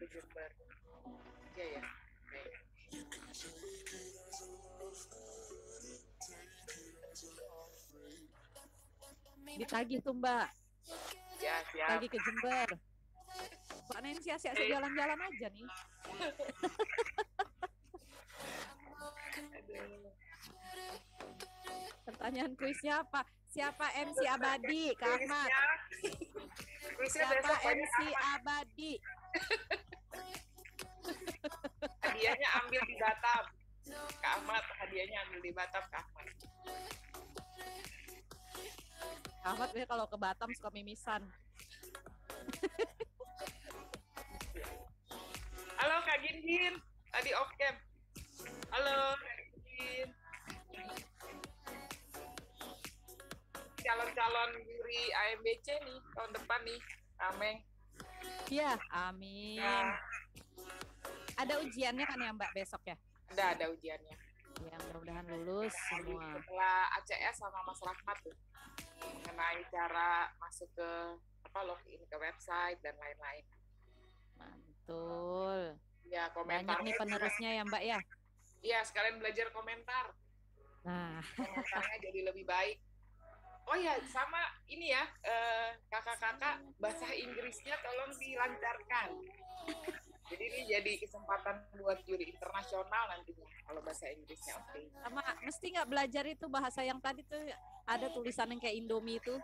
ke Jember. Iya ya. Oke. Ditagih tuh Mbak, Ya, siap. lagi ke Jember. Mbak Nancy asik jalan-jalan aja nih. Aduh. Pertanyaan kuisnya apa? Siapa MC abadi? Kak Ahmad. Kuisnya Siapa besok banyak MC abadi? hadiahnya ambil di Batam. Kak Ahmad, hadiahnya ambil di Batam, Kak Ahmad. Kak Ahmad dia kalau ke Batam suka mimisan. Halo Kak Gin, tadi off cam. Halo Kak Gin. Calon-calon juri AMBC nih tahun depan nih, Ameng. Iya, amin. Nah, Ada ujiannya kan ya Mbak besok ya? ada ujiannya. Ya mudah-mudahan lulus semua. Setelah ACS sama Mas Rahmat tuh mengenai cara masuk ke login ke website dan lain-lain. Mantul. Ya, Banyak komentarnya nih penerusnya ya Mbak ya? Iya, sekalian belajar komentar. Nah, Komentarnya jadi lebih baik. Oh ya, sama ini ya, kakak-kakak bahasa Inggrisnya tolong dilancarkan. Jadi ini jadi kesempatan buat juri internasional nantinya kalau bahasa Inggrisnya oke. sama mesti nggak belajar itu bahasa yang tadi tuh ada tulisan yang kayak Indomie itu.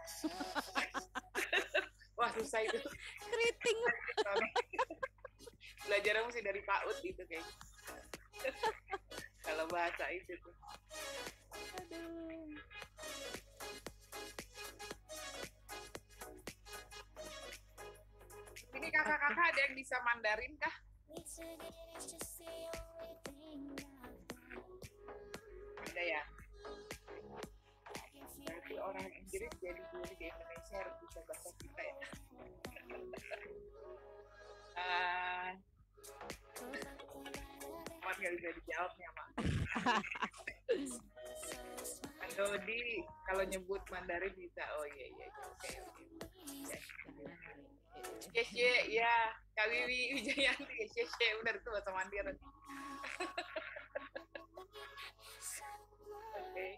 Wah, susah itu. Keriting. Belajarnya mesti dari PAUD gitu kayaknya. Kalau bahasa itu tuh. Aduh. Ini kakak-kakak ada yang bisa Mandarin kah? Ada ya? Berarti orang Inggris jadi juri di Indonesia harus bisa bahasa kita ya. Amat nggak bisa dijawab nih sama. Mas Dodi, kalau nyebut Mandarin bisa. Oh iya. Oke. Yesye, ya. Kak Wiwi Wijayanti, yesye, benar itu bahasa Mandarin. Oke.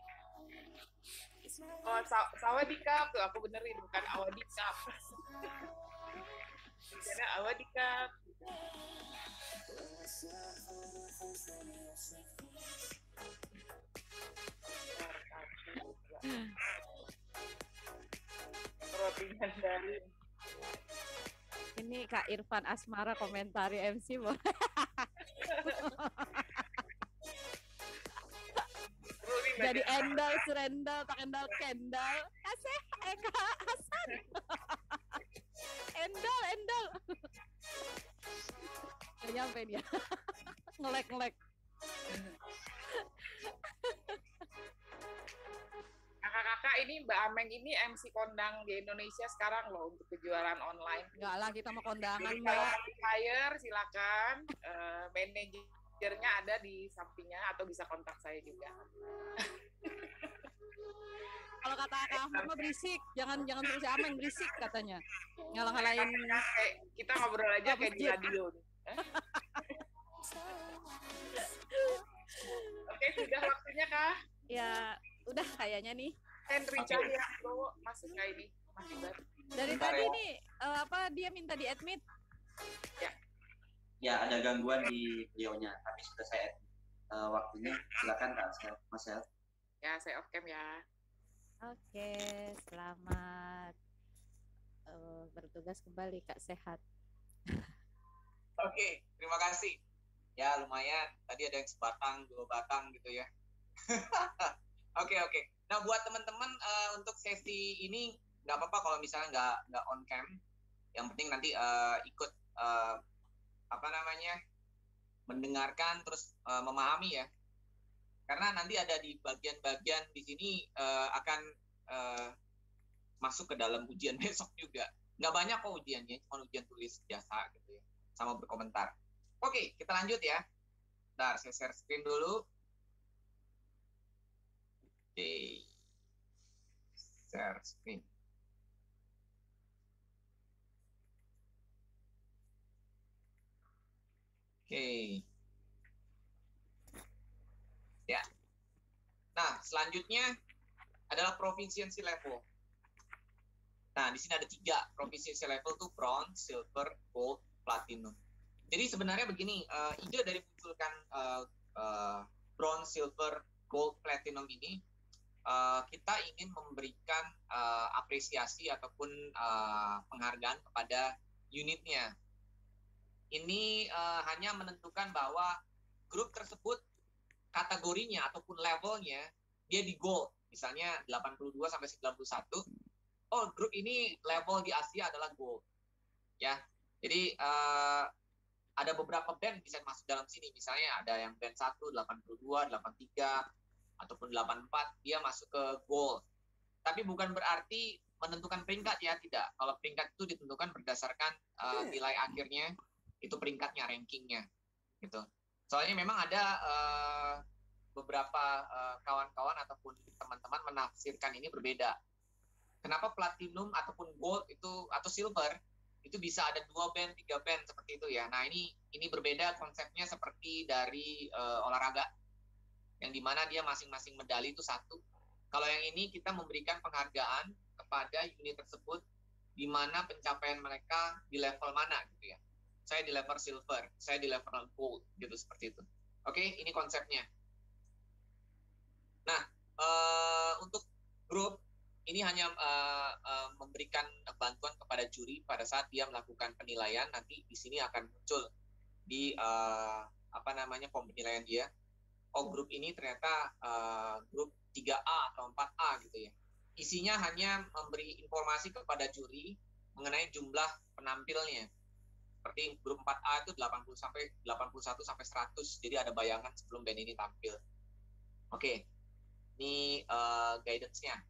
Oh, sawadikap tuh aku benerin, bukan awadikap. Karena awadikap. Roti Mandarin. Ini Kak Irfan Asmara komentari MC boleh. Jadi endal, surendal, tak endal, kendal. Aseh, Eka Hasan. Endal. Nggak nyampe dia. Ngelek. Kakak-kakak ini Mbak Ameng ini MC kondang di Indonesia sekarang loh untuk kejuaraan online. Enggak lah, kita mau kondangan, Jadi kalau Mbak. mau di hire silakan, manajernya ada di sampingnya atau bisa kontak saya juga. Kalau kata Kak Ahmad mah berisik, jangan terus Ameng berisik katanya. Ngalah-ngalahin. Kita ngobrol aja kayak di radio nih. Oke, sudah waktunya kah? Ya, udah kayaknya nih. Henry Cahyanto masuk kayak ini, Mas Ibar. Dari Bentar tadi ya. nih, dia minta di admit. Ya, ada gangguan di beliaunya, tapi sudah saya edit. Waktunya silakan Kak Sel, Mas Sel. Ya, saya off cam ya. Oke, selamat bertugas kembali Kak, sehat. Oke, terima kasih. Ya lumayan. Tadi ada yang sebatang, 2 batang gitu ya. Oke. Nah buat teman-teman untuk sesi ini nggak apa-apa kalau misalnya nggak on cam. Yang penting nanti ikut mendengarkan terus memahami ya. Karena nanti ada di bagian-bagian di sini akan masuk ke dalam ujian besok juga. Nggak banyak kok ujiannya, cuma ujian tulis biasa gitu ya, sama berkomentar. Oke, kita lanjut ya. Bentar, saya share screen dulu. Oke. Share screen. Oke. Ya. Nah, selanjutnya adalah proficiency level. Nah, di sini ada 3 proficiency level tuh bronze, silver, gold, platinum. Jadi sebenarnya begini, ide dari munculkan bronze, silver, gold, platinum ini, kita ingin memberikan apresiasi ataupun penghargaan kepada unitnya. Ini hanya menentukan bahwa grup tersebut kategorinya ataupun levelnya dia di gold, misalnya 82 sampai 91. Oh, grup ini level di Asia adalah gold. Ya. Jadi ada beberapa band bisa masuk dalam sini. Misalnya ada yang band 1 82, 83 ataupun 84 dia masuk ke gold. Tapi bukan berarti menentukan peringkat ya, tidak. Kalau peringkat itu ditentukan berdasarkan nilai akhirnya, itu peringkatnya, rankingnya gitu. Soalnya memang ada beberapa kawan-kawan ataupun teman-teman menafsirkan ini berbeda. Kenapa platinum ataupun gold itu atau silver itu bisa ada 2 band, 3 band seperti itu ya. Nah, ini berbeda konsepnya seperti dari olahraga yang dimana dia masing-masing medali itu satu. Kalau yang ini kita memberikan penghargaan kepada unit tersebut di mana pencapaian mereka di level mana gitu ya. Saya di level silver, saya di level gold gitu seperti itu. Oke, ini konsepnya. Nah, untuk grup ini hanya memberikan bantuan kepada juri pada saat dia melakukan penilaian. Nanti di sini akan muncul di form penilaian dia. Oh, grup ini ternyata grup 3A atau 4A gitu ya. Isinya hanya memberi informasi kepada juri mengenai jumlah penampilnya. Seperti grup 4A itu 81 sampai 100. Jadi ada bayangan sebelum band ini tampil. Oke. Ini guidance-nya.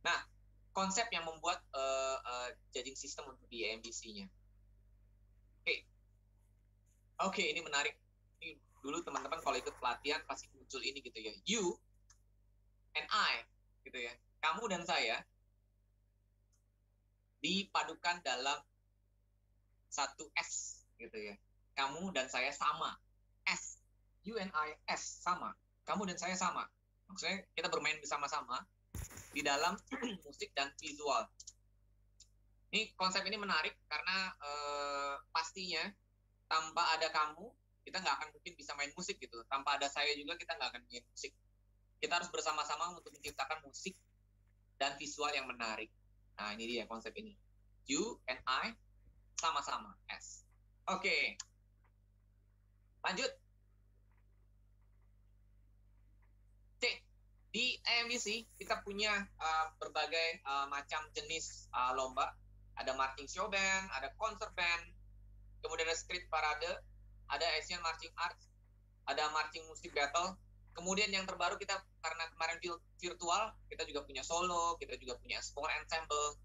Nah, konsep yang membuat judging system untuk di AMBC-nya. Oke, ini menarik. Ini dulu teman-teman kalau ikut pelatihan pasti muncul ini gitu ya. You and I, gitu ya. Kamu dan saya dipadukan dalam satu S, gitu ya. Kamu dan saya sama. S. You and I, S, sama. Kamu dan saya sama. Maksudnya kita bermain bersama-sama di dalam musik dan visual. Ini konsep ini menarik karena pastinya tanpa ada kamu kita nggak akan mungkin bisa main musik gitu. Tanpa ada saya juga kita nggak akan main musik. Kita harus bersama-sama untuk menciptakan musik dan visual yang menarik. Nah, ini dia konsep ini. You and I sama-sama S. Oke. Lanjut. Di AMBC kita punya berbagai macam jenis lomba. Ada marching show band, ada concert band, kemudian ada street parade, ada Asian Marching Arts, ada marching music battle. Kemudian yang terbaru kita karena kemarin virtual, kita juga punya solo, kita juga punya sport ensemble,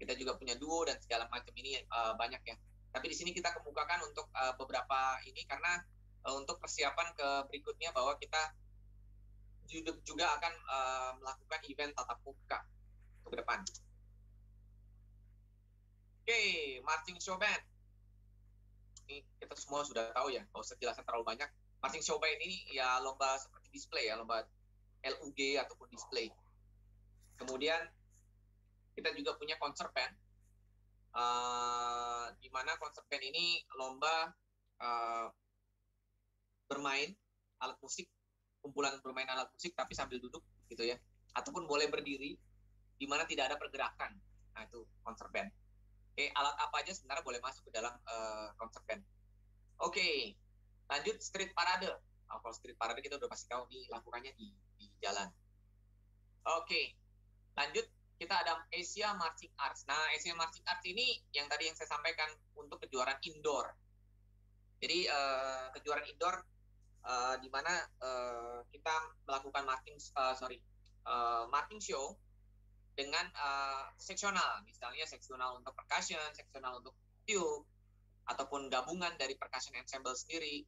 kita juga punya duo dan segala macam ini banyak ya. Tapi di sini kita kemukakan untuk beberapa ini karena untuk persiapan ke berikutnya bahwa kita juga akan melakukan event tatap muka ke depan. Oke, marching show band. Ini kita semua sudah tahu ya, nggak usah jelasin terlalu banyak. Marching show band ini ya lomba seperti display ya, lomba LUG ataupun display. Kemudian kita juga punya concert band, di mana concert band ini lomba bermain alat musik, kumpulan bermain alat musik tapi sambil duduk gitu ya, ataupun boleh berdiri di mana tidak ada pergerakan. Nah, itu concert band. Oke, alat apa aja sebenarnya boleh masuk ke dalam concert band. Oke, lanjut street parade. Kalau street parade kita udah pasti tahu dilakukannya di jalan. Oke, lanjut kita ada Asia Marching Arts. Nah, Asia Marching Arts ini yang tadi yang saya sampaikan untuk kejuaraan indoor. Jadi kejuaraan indoor di mana kita melakukan marching show dengan seksional, misalnya seksional untuk percussion, seksional untuk tube, ataupun gabungan dari percussion ensemble sendiri,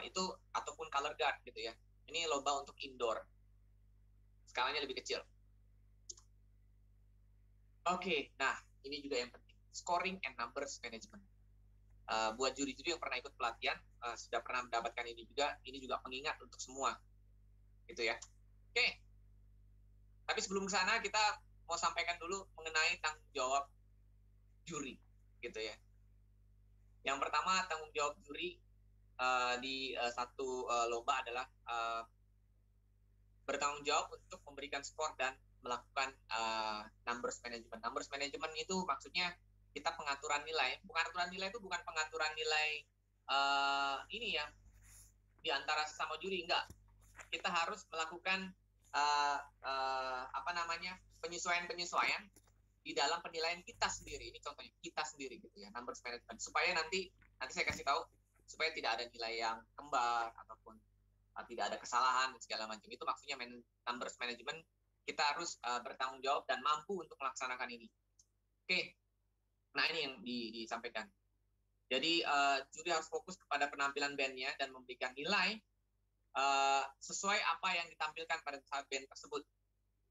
itu ataupun color guard gitu ya. Ini lomba untuk indoor, skalanya lebih kecil. Oke, nah ini juga yang penting, scoring and numbers management. buat juri-juri yang pernah ikut pelatihan sudah pernah mendapatkan ini juga pengingat untuk semua, gitu ya. Oke. Tapi sebelum ke sana kita mau sampaikan dulu mengenai tanggung jawab juri, gitu ya. Yang pertama tanggung jawab juri di satu lomba adalah bertanggung jawab untuk memberikan skor dan melakukan numbers management. Numbers management itu maksudnya kita pengaturan nilai. Pengaturan nilai itu bukan pengaturan nilai ini ya di antara sesama juri, enggak. Kita harus melakukan penyesuaian di dalam penilaian kita sendiri. Ini contohnya kita sendiri gitu ya, numbers management. Supaya nanti saya kasih tahu supaya tidak ada nilai yang kembar ataupun tidak ada kesalahan dan segala macam. Itu maksudnya numbers management. Kita harus bertanggung jawab dan mampu untuk melaksanakan ini. Oke. Nah, ini yang disampaikan. Jadi juri harus fokus kepada penampilan bandnya dan memberikan nilai sesuai apa yang ditampilkan pada saat band tersebut.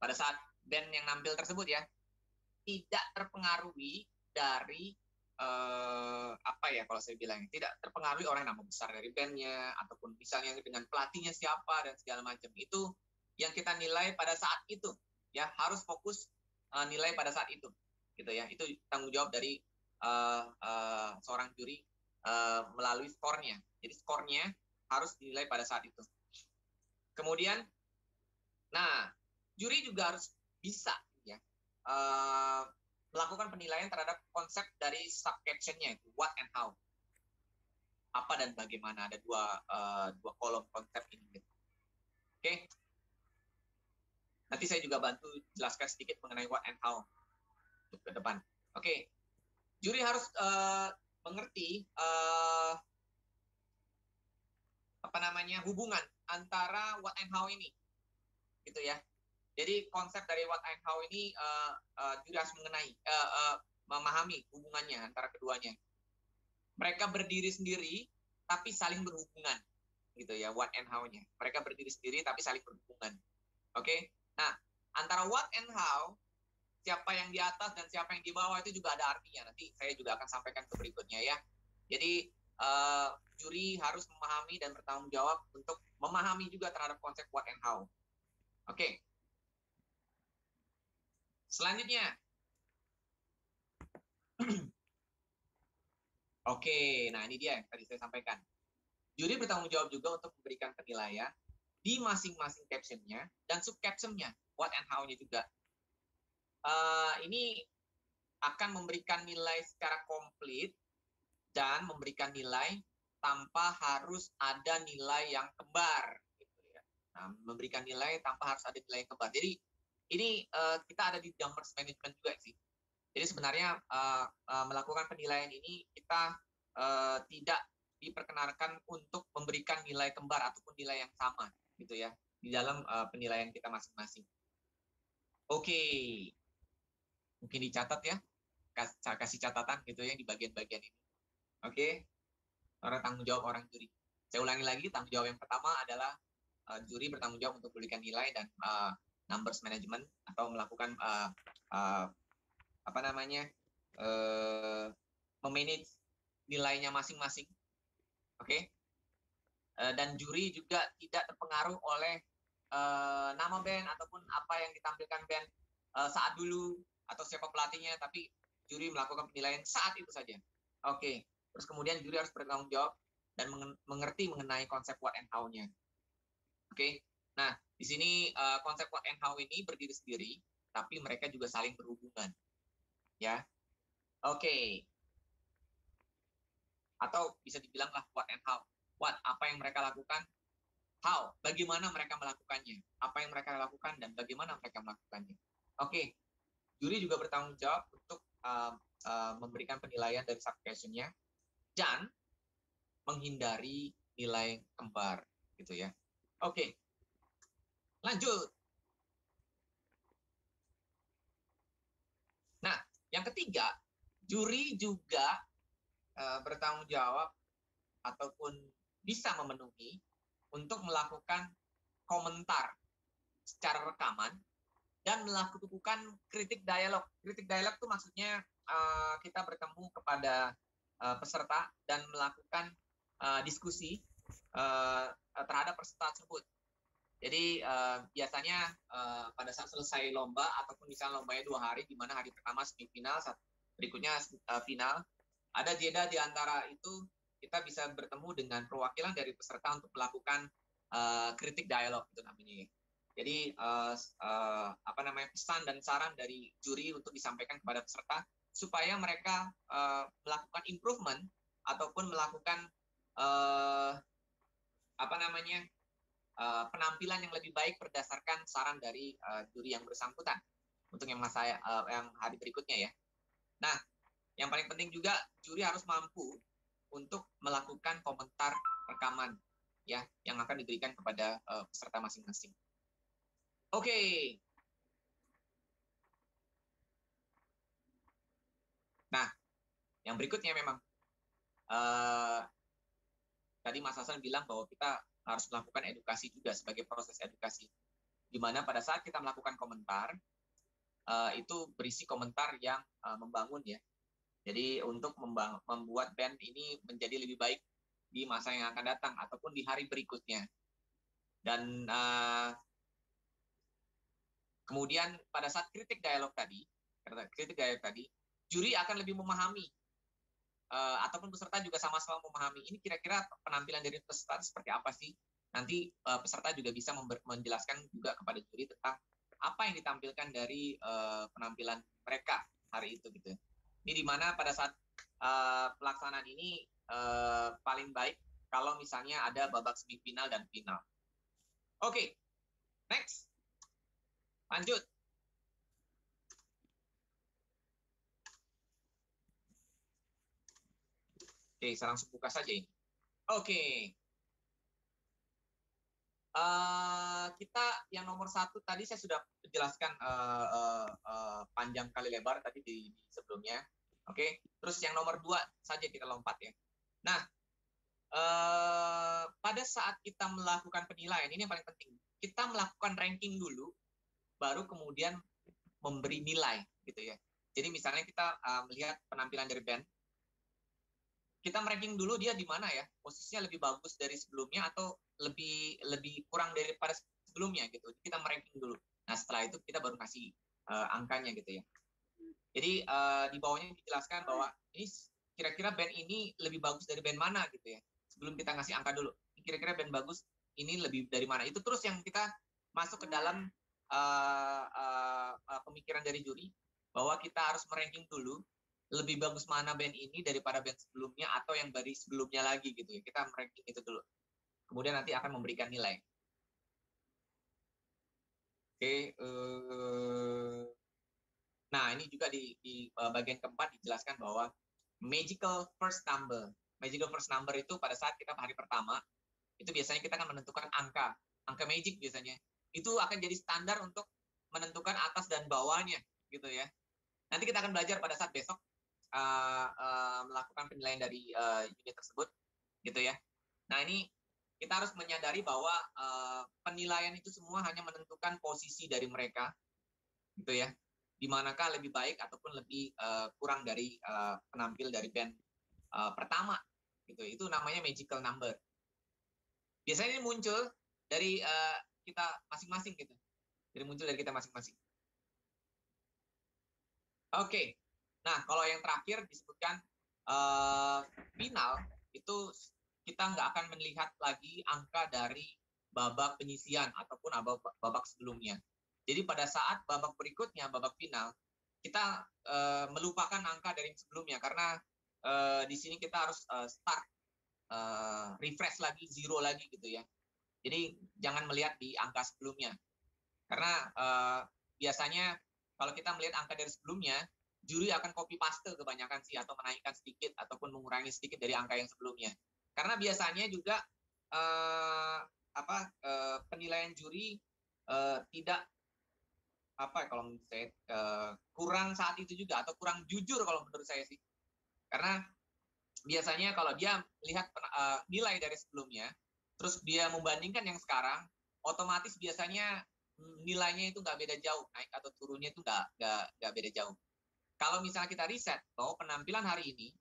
Pada saat band yang nampil tersebut ya, tidak terpengaruhi dari kalau saya bilang tidak terpengaruhi orang nama besar dari bandnya ataupun misalnya dengan pelatihnya siapa dan segala macam. Itu yang kita nilai pada saat itu ya, harus fokus nilai pada saat itu gitu ya. Itu tanggung jawab dari seorang juri melalui skornya. Jadi skornya harus dinilai pada saat itu. Kemudian juri juga harus bisa ya melakukan penilaian terhadap konsep dari sub captionnya, itu what and how, apa dan bagaimana. Ada dua kolom konsep ini. Oke. Nanti saya juga bantu jelaskan sedikit mengenai what and how untuk ke depan. Oke. Juri harus mengerti hubungan antara what and how ini, gitu ya. Jadi konsep dari what and how ini juri harus memahami hubungannya antara keduanya. Mereka berdiri sendiri tapi saling berhubungan, gitu ya, what and how-nya. Mereka berdiri sendiri tapi saling berhubungan. Oke. Nah, antara what and how, siapa yang di atas dan siapa yang di bawah itu juga ada artinya. Nanti saya juga akan sampaikan ke berikutnya ya. Jadi juri harus memahami dan bertanggung jawab untuk memahami juga terhadap konsep what and how. Oke. Selanjutnya. Oke, nah ini dia yang tadi saya sampaikan. Juri bertanggung jawab juga untuk memberikan penilaian di masing-masing captionnya dan subcaptionnya, what and how-nya juga. Ini akan memberikan nilai secara komplit dan memberikan nilai tanpa harus ada nilai yang kembar, gitu ya. Nah, memberikan nilai tanpa harus ada nilai yang kembar. Jadi ini kita ada di numbers management juga sih. Jadi sebenarnya melakukan penilaian ini kita tidak diperkenankan untuk memberikan nilai kembar ataupun nilai yang sama, gitu ya, di dalam penilaian kita masing-masing. Oke. Mungkin dicatat ya, kasih catatan gitu ya di bagian-bagian ini. Oke. Tanggung jawab orang juri. Saya ulangi lagi, tanggung jawab yang pertama adalah juri bertanggung jawab untuk memberikan nilai dan numbers management atau melakukan memanage nilainya masing-masing. Oke. Dan juri juga tidak terpengaruh oleh nama band ataupun apa yang ditampilkan band saat dulu atau siapa pelatihnya, tapi juri melakukan penilaian saat itu saja. Oke. Terus kemudian juri harus bertanggung jawab dan mengerti mengenai konsep what and how-nya. Oke. Nah, di sini konsep what and how ini berdiri sendiri, tapi mereka juga saling berhubungan. Ya. Oke. Atau bisa dibilang lah what and how. What, apa yang mereka lakukan. How, bagaimana mereka melakukannya. Apa yang mereka lakukan dan bagaimana mereka melakukannya. Oke. Juri juga bertanggung jawab untuk memberikan penilaian dari subcaptionnya dan menghindari nilai kembar, gitu ya. Oke. Lanjut. Nah, yang ketiga, juri juga bertanggung jawab ataupun bisa memenuhi untuk melakukan komentar secara rekaman dan melakukan kritik dialog. Kritik dialog itu maksudnya kita bertemu kepada peserta dan melakukan diskusi terhadap peserta tersebut. Jadi biasanya pada saat selesai lomba ataupun misalnya lombanya 2 hari, di mana hari pertama semifinal, berikutnya final, ada jeda di antara itu kita bisa bertemu dengan perwakilan dari peserta untuk melakukan kritik dialog itu namanya. Jadi pesan dan saran dari juri untuk disampaikan kepada peserta supaya mereka melakukan improvement ataupun melakukan penampilan yang lebih baik berdasarkan saran dari juri yang bersangkutan untuk yang hari berikutnya ya. Nah, yang paling penting juga juri harus mampu untuk melakukan komentar rekaman ya yang akan diberikan kepada peserta masing-masing. Oke. Nah, yang berikutnya memang tadi Mas Hasan bilang bahwa kita harus melakukan edukasi juga sebagai proses edukasi, di mana pada saat kita melakukan komentar itu berisi komentar yang membangun ya. Jadi untuk membuat band ini menjadi lebih baik di masa yang akan datang ataupun di hari berikutnya. Dan kemudian pada saat kritik dialog tadi, juri akan lebih memahami ataupun peserta juga sama-sama memahami ini kira-kira penampilan dari peserta seperti apa sih. Nanti peserta juga bisa menjelaskan juga kepada juri tentang apa yang ditampilkan dari penampilan mereka hari itu gitu. Ini dimana pada saat pelaksanaan ini paling baik kalau misalnya ada babak semifinal dan final. Oke, next. Lanjut. Oke, saya langsung buka saja ini. Oke. Kita yang nomor 1 tadi saya sudah jelaskan panjang kali lebar tadi di sebelumnya. Oke, terus yang nomor 2 saja kita lompat ya. Nah, pada saat kita melakukan penilaian, ini yang paling penting. Kita melakukan ranking dulu, baru kemudian memberi nilai gitu ya. Jadi misalnya kita melihat penampilan dari band, kita ranking dulu dia di mana ya, posisinya lebih bagus dari sebelumnya atau lebih kurang daripada sebelumnya gitu. Kita ranking dulu. Nah setelah itu kita baru kasih angkanya gitu ya. Jadi di bawahnya dijelaskan bahwa ini kira-kira band ini lebih bagus dari band mana gitu ya. Sebelum kita ngasih angka dulu, kira-kira band bagus ini lebih dari mana. Itu terus yang kita masuk ke dalam pemikiran dari juri bahwa kita harus meranking dulu lebih bagus mana band ini daripada band sebelumnya atau yang dari sebelumnya lagi gitu ya. Kita ranking itu dulu. Kemudian nanti akan memberikan nilai. Oke. Nah, ini juga di bagian keempat dijelaskan bahwa magical first number. Magical first number itu pada saat kita hari pertama, itu biasanya kita akan menentukan angka magic biasanya. Itu akan jadi standar untuk menentukan atas dan bawahnya gitu ya. Nanti kita akan belajar pada saat besok melakukan penilaian dari unit tersebut gitu ya. Nah ini kita harus menyadari bahwa penilaian itu semua hanya menentukan posisi dari mereka gitu ya, di manakah lebih baik ataupun lebih kurang dari penampil dari band pertama gitu. Itu namanya magical number. Biasanya ini muncul dari kita masing-masing gitu, muncul dari kita masing-masing. Oke. Nah, kalau yang terakhir disebutkan final, itu kita nggak akan melihat lagi angka dari babak penyisian ataupun babak sebelumnya. Jadi pada saat babak berikutnya, babak final, kita melupakan angka dari sebelumnya karena di sini kita harus start refresh lagi, zero lagi gitu ya. Jadi jangan melihat di angka sebelumnya. Karena biasanya kalau kita melihat angka dari sebelumnya, juri akan copy paste kebanyakan sih atau menaikkan sedikit ataupun mengurangi sedikit dari angka yang sebelumnya. Karena biasanya juga penilaian juri tidak kalau menurut saya kurang saat itu juga atau kurang jujur kalau menurut saya sih. Karena biasanya kalau dia melihat nilai dari sebelumnya, terus dia membandingkan yang sekarang, otomatis biasanya nilainya itu nggak beda jauh, naik atau turunnya itu nggak beda jauh. Kalau misalnya kita riset bahwa penampilan hari ini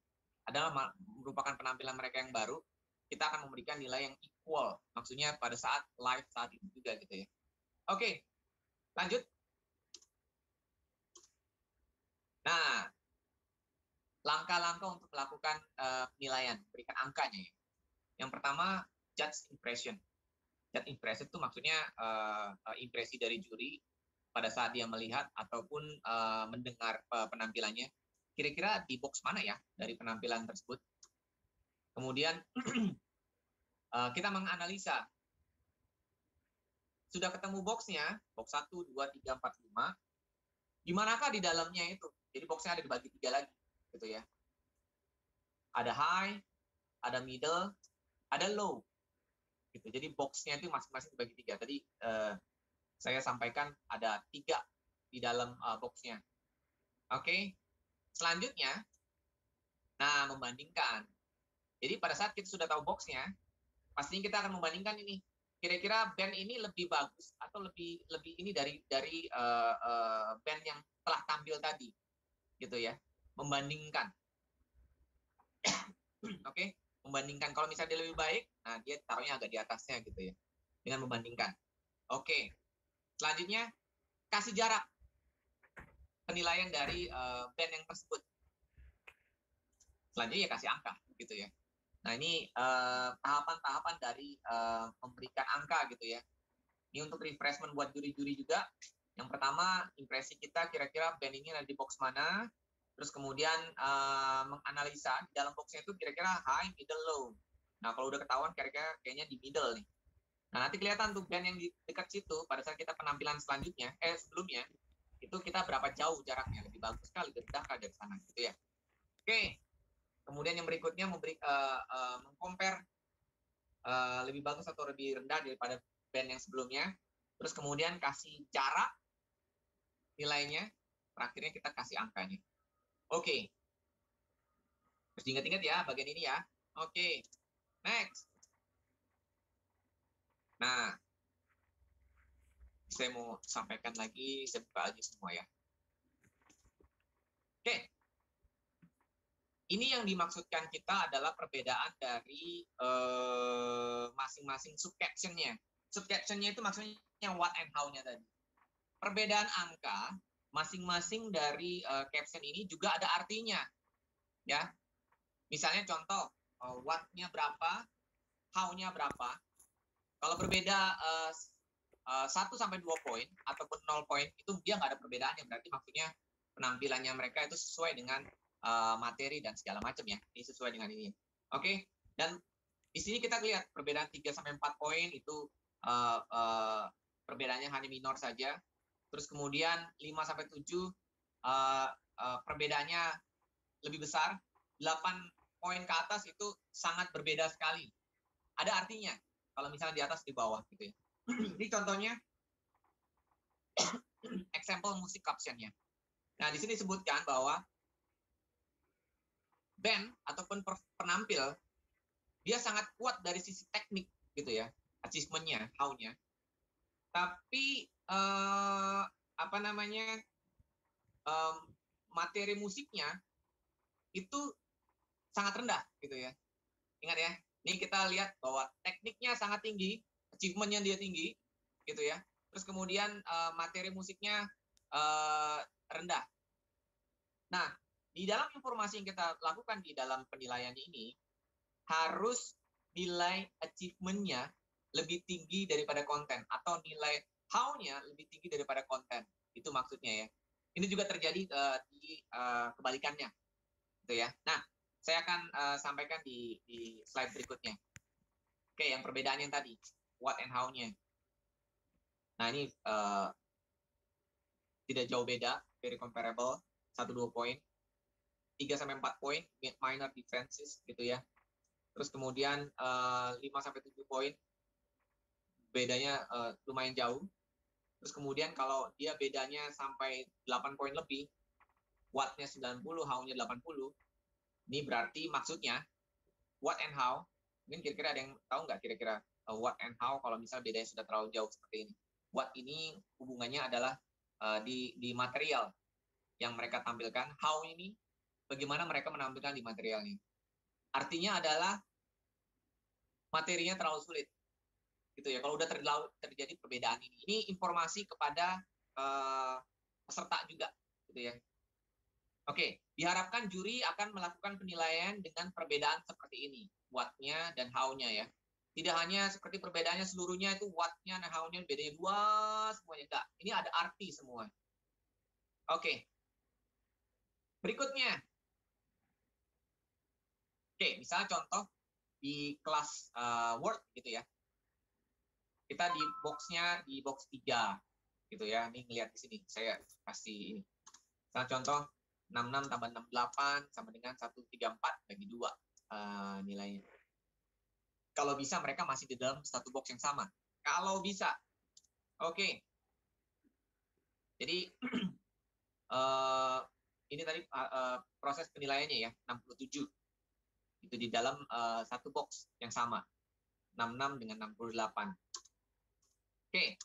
adalah merupakan penampilan mereka yang baru, kita akan memberikan nilai yang equal, maksudnya pada saat live saat itu juga gitu ya. Oke, lanjut. Nah, langkah-langkah untuk melakukan penilaian, berikan angkanya ya. Yang pertama, judge impression. Judge impression itu maksudnya impresi dari juri pada saat dia melihat ataupun mendengar penampilannya. Kira-kira di box mana ya dari penampilan tersebut? Kemudian kita menganalisa. Sudah ketemu boxnya, box 1, 2, 3, 4, 5. Dimanakah di dalamnya itu? Jadi boxnya ada dibagi 3 lagi, gitu ya. Ada high, ada middle, ada low. Gitu. Jadi boxnya itu masing-masing dibagi 3. Tadi saya sampaikan ada 3 di dalam boxnya. Oke. Selanjutnya, nah membandingkan. Jadi pada saat kita sudah tahu boxnya, pastinya kita akan membandingkan ini. Kira-kira band ini lebih bagus atau lebih ini dari band yang telah tampil tadi, gitu ya. Membandingkan. Oke, membandingkan. Kalau misalnya dia lebih baik, nah dia taruhnya agak di atasnya gitu ya. Dengan membandingkan. Oke. Selanjutnya, kasih jarak penilaian dari band yang tersebut. Selanjutnya ya kasih angka gitu ya. Nah ini tahapan-tahapan dari memberikan angka gitu ya. Ini untuk refreshment buat juri-juri juga. Yang pertama impresi kita kira-kira band ini ada di box mana. Terus kemudian menganalisa di dalam boxnya itu kira-kira high, middle, low. Nah kalau udah ketahuan kayaknya di middle nih. Nah nanti kelihatan tuh band yang di dekat situ pada saat kita penampilan selanjutnya, sebelumnya itu kita berapa jauh jaraknya, lebih bagus kah, lebih rendah kah dari sana gitu ya. Oke. Kemudian yang berikutnya mengcompare lebih bagus atau lebih rendah daripada band yang sebelumnya. Terus kemudian kasih jarak nilainya. Terakhirnya kita kasih angkanya. Oke. Terus diingat-ingat ya bagian ini ya. Oke. Next. Nah, saya mau sampaikan lagi, saya buka lagi semua ya. Oke. Ini yang dimaksudkan kita adalah perbedaan dari masing-masing subcaption-nya. Subcaption-nya itu maksudnya what and how-nya tadi. Perbedaan angka masing-masing dari caption ini juga ada artinya. Ya. Misalnya contoh, what-nya berapa, how-nya berapa. Kalau berbeda 1 sampai 2 poin ataupun 0 poin itu dia nggak ada perbedaannya, berarti maksudnya penampilannya mereka itu sesuai dengan materi dan segala macam ya. Ini sesuai dengan ini. Oke. Dan di sini kita lihat perbedaan 3 sampai 4 poin itu perbedaannya hanya minor saja. Terus kemudian 5 sampai 7 perbedaannya lebih besar. 8 poin ke atas itu sangat berbeda sekali. Ada artinya kalau misalnya di atas di bawah gitu ya. Ini contohnya example musik caption-nya. Nah, di sini disebutkan bahwa band ataupun penampil dia sangat kuat dari sisi teknik gitu ya, achievement-nya, how-nya. Tapi materi musiknya itu sangat rendah gitu ya. Ingat ya, ini kita lihat bahwa tekniknya sangat tinggi, achievement-nya dia tinggi gitu ya. Terus kemudian materi musiknya rendah. Nah, di dalam informasi yang kita lakukan di dalam penilaian ini harus nilai achievement-nya lebih tinggi daripada konten atau nilai how-nya lebih tinggi daripada konten. Itu maksudnya ya. Ini juga terjadi di kebalikannya. Gitu ya. Nah, saya akan sampaikan di slide berikutnya. Oke, yang perbedaan yang tadi, what and how-nya. Nah, ini tidak jauh beda, very comparable, 1-2 poin. 3 sampai 4 poin, minor differences gitu ya. Terus kemudian 5 sampai 7 poin bedanya lumayan jauh. Terus kemudian kalau dia bedanya sampai 8 poin lebih, what-nya 90, how-nya 80. Ini berarti maksudnya what and how. Mungkin kira-kira ada yang tahu nggak kira-kira what and how kalau misalnya bedanya sudah terlalu jauh seperti ini. What ini hubungannya adalah di material yang mereka tampilkan. How ini bagaimana mereka menampilkan di materialnya. Artinya adalah materinya terlalu sulit. Gitu ya. Kalau udah terjadi perbedaan ini. Ini informasi kepada peserta juga, gitu ya. Oke, diharapkan juri akan melakukan penilaian dengan perbedaan seperti ini, what-nya dan how-nya ya. Tidak hanya seperti perbedaannya seluruhnya itu what-nya dan how-nya bedanya 2 semuanya, enggak. Ini ada arti semua. Oke. Berikutnya. Oke, misalnya contoh di kelas Word gitu ya. Kita di box-nya di box 3 gitu ya. Ini ngelihat di sini. Saya kasih ini. Misalnya contoh 66 tambah 68 sama dengan 134 bagi 2 nilainya. Kalau bisa mereka masih di dalam satu box yang sama. Kalau bisa. Oke. Jadi ini tadi proses penilaiannya ya, 67. Itu di dalam satu box yang sama. 66 dengan 68. Oke.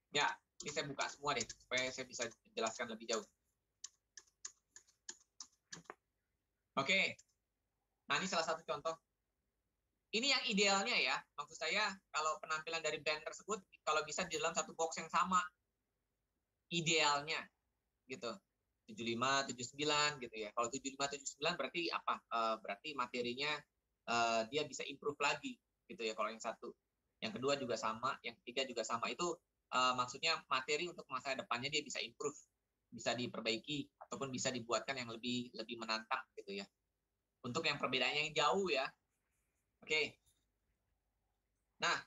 Ya, ini saya buka semua deh, supaya saya bisa jelaskan lebih jauh. Oke. Nah, ini salah satu contoh. Ini yang idealnya ya, maksud saya kalau penampilan dari band tersebut, kalau bisa di dalam satu box yang sama. Idealnya, gitu. 75, 79 gitu ya. Kalau 75, 79 berarti apa? Berarti materinya dia bisa improve lagi, gitu ya, kalau yang satu. Yang kedua juga sama, yang ketiga juga sama. Itu maksudnya materi untuk masa depannya dia bisa improve, bisa diperbaiki, ataupun bisa dibuatkan yang lebih menantang gitu ya. Untuk yang perbedaannya yang jauh ya. Oke. Nah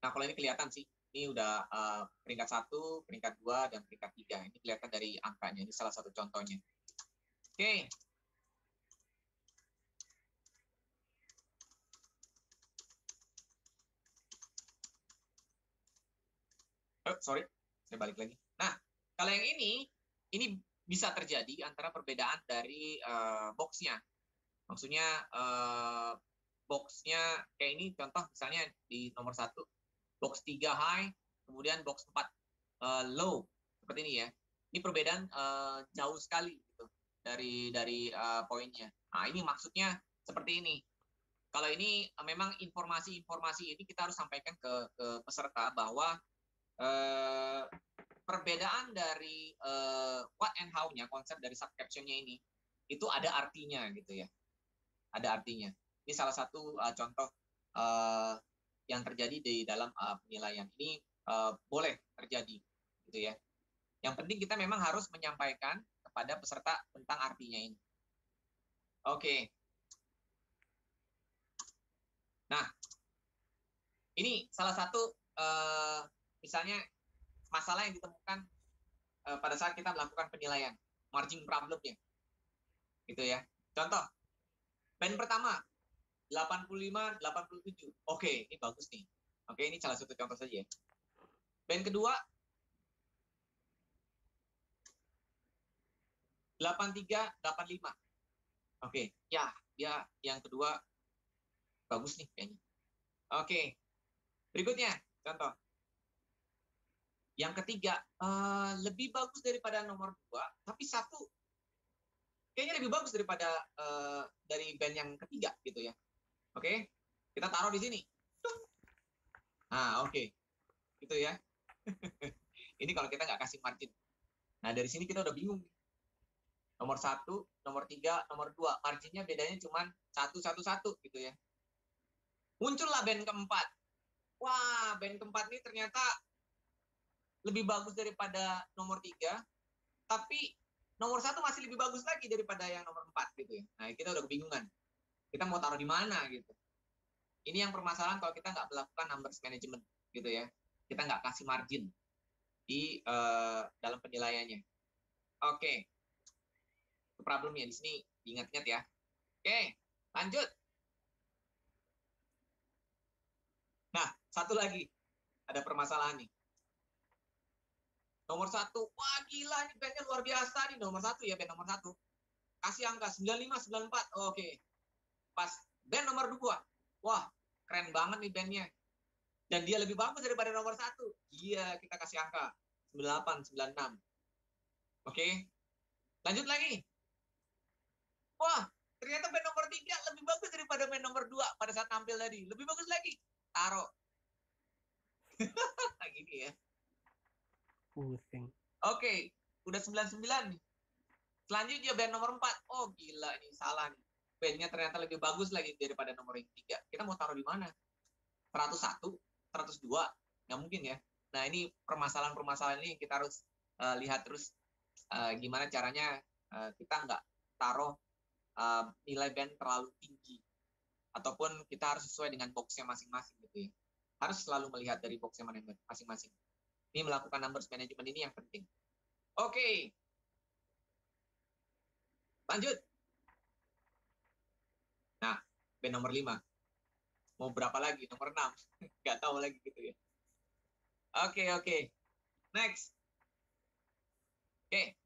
kalau ini kelihatan sih. Ini udah peringkat 1, peringkat 2, dan peringkat 3. Ini kelihatan dari angkanya. Ini salah satu contohnya. Oke. Sorry, saya balik lagi. Nah, kalau yang ini bisa terjadi antara perbedaan dari box-nya. Maksudnya box-nya kayak ini contoh misalnya di nomor 1, box 3 high, kemudian box 4 low, seperti ini ya. Ini perbedaan jauh sekali gitu dari poinnya. Nah, ini maksudnya seperti ini. Kalau ini memang informasi-informasi ini kita harus sampaikan ke peserta bahwa perbedaan dari what and how-nya, konsep dari subcaption-nya ini, itu ada artinya gitu ya. Ada artinya. Ini salah satu contoh yang terjadi di dalam penilaian. Ini boleh terjadi gitu ya. Yang penting kita memang harus menyampaikan kepada peserta tentang artinya ini. Oke. Nah, ini salah satu misalnya masalah yang ditemukan pada saat kita melakukan penilaian, margin problem-nya. Gitu ya. Contoh, band pertama 85, 87. Oke, ini bagus nih. Oke, ini salah satu contoh saja ya. Band kedua 83, 85. Oke, ya, dia yang kedua bagus nih kayaknya. Oke. Berikutnya, contoh. Yang ketiga, lebih bagus daripada nomor 2, tapi 1 kayaknya lebih bagus daripada dari band yang ketiga gitu ya. Oke, kita taruh di sini. Nah, oke. Gitu ya. Ini kalau kita nggak kasih margin. Nah, dari sini kita udah bingung. Nomor 1, nomor 3, nomor 2. Marginnya bedanya cuma 1, 1, 1 gitu ya. Muncullah band keempat. Wah, band keempat ini ternyata lebih bagus daripada nomor 3, tapi nomor 1 masih lebih bagus lagi daripada yang nomor 4 gitu ya. Nah, kita udah kebingungan. Kita mau taruh di mana gitu. Ini yang permasalahan kalau kita nggak melakukan numbers management gitu ya. Kita nggak kasih margin di dalam penilaiannya. Oke. Itu problemnya di sini, diingat-ingat ya. Oke, lanjut. Nah, satu lagi. Ada permasalahan nih. Nomor 1, wah gila nih bandnya luar biasa nih, nomor 1 ya, band nomor 1. Kasih angka 95, 94, oke. Pas band nomor 2, wah keren banget nih bandnya. Dan dia lebih bagus daripada nomor 1. Iya, kita kasih angka 98, 96. Oke. Lanjut lagi. Wah, ternyata band nomor 3 lebih bagus daripada band nomor 2 pada saat tampil tadi. Lebih bagus lagi. Taruh. Gini ya. Pusing. Oke, udah 99 nih. Selanjutnya band nomor 4. Oh, gila ini salah nih. Bandnya ternyata lebih bagus lagi daripada nomor yang 3. Kita mau taruh di mana? 101, 102? Nggak mungkin ya. Nah, ini permasalahan-permasalahan ini kita harus lihat terus gimana caranya kita nggak taruh nilai band terlalu tinggi. Ataupun kita harus sesuai dengan boxnya masing-masing gitu ya. Harus selalu melihat dari boxnya masing-masing. Ini melakukan numbers management ini yang penting. Oke. Lanjut. Nah, band nomor 5. Mau berapa lagi? Nomor 6. Nggak tahu lagi gitu ya. Oke. Next. Oke.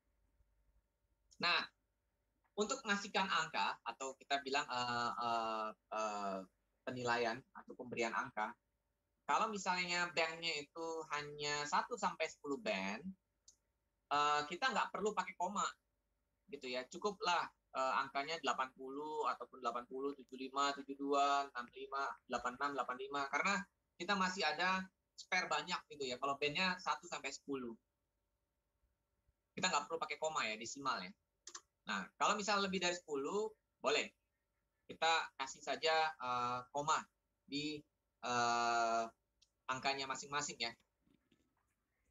Nah, untuk ngasihkan angka, atau kita bilang penilaian atau pemberian angka, kalau misalnya bandnya itu hanya 1 sampai 10 band, kita nggak perlu pakai koma. Gitu ya, cukuplah angkanya 80 ataupun 80, 75, 72, 65, 86, 85 karena kita masih ada spare banyak gitu ya. Kalau bandnya 1 sampai 10. Kita nggak perlu pakai koma ya, desimal ya. Nah, kalau misalnya lebih dari 10, boleh. Kita kasih saja koma di angkanya masing-masing ya.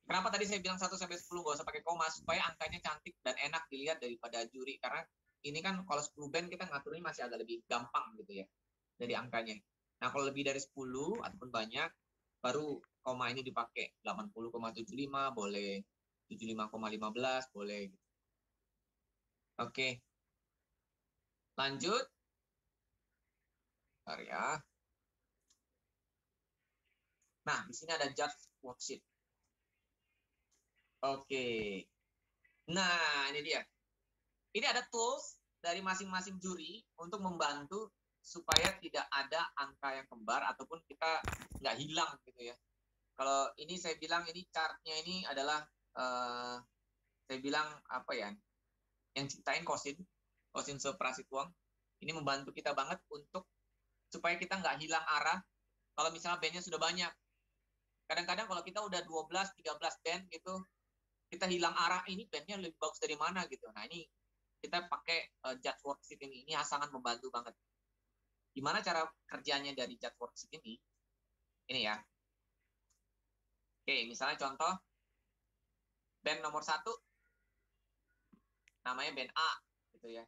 Kenapa tadi saya bilang 1 sampai 10 nggak usah pakai koma, supaya angkanya cantik dan enak dilihat daripada juri. Karena ini kan kalau 10 band kita ngaturnya masih agak lebih gampang gitu ya dari angkanya. Nah, kalau lebih dari 10 ataupun banyak, baru koma ini dipakai. 80,75 boleh, 75,15 boleh. Oke. Lanjut. Bentar ya. Nah, di sini ada judge worksheet. Oke. Nah, ini dia. Ini ada tools dari masing-masing juri untuk membantu supaya tidak ada angka yang kembar ataupun kita nggak hilang gitu ya. Kalau ini saya bilang ini chartnya ini adalah saya bilang apa ya? Yang ciptain Kosin Suprasituang. Ini membantu kita banget untuk supaya kita nggak hilang arah. Kalau misalnya bandnya sudah banyak. Kadang-kadang kalau kita udah 12, 13 band gitu, kita hilang arah, ini bandnya lebih bagus dari mana gitu. Nah, ini kita pakai judge worksheet ini sangat membantu banget. Gimana cara kerjanya dari judge worksheet ini? Ini ya. Oke, misalnya contoh band nomor 1 namanya band A gitu ya.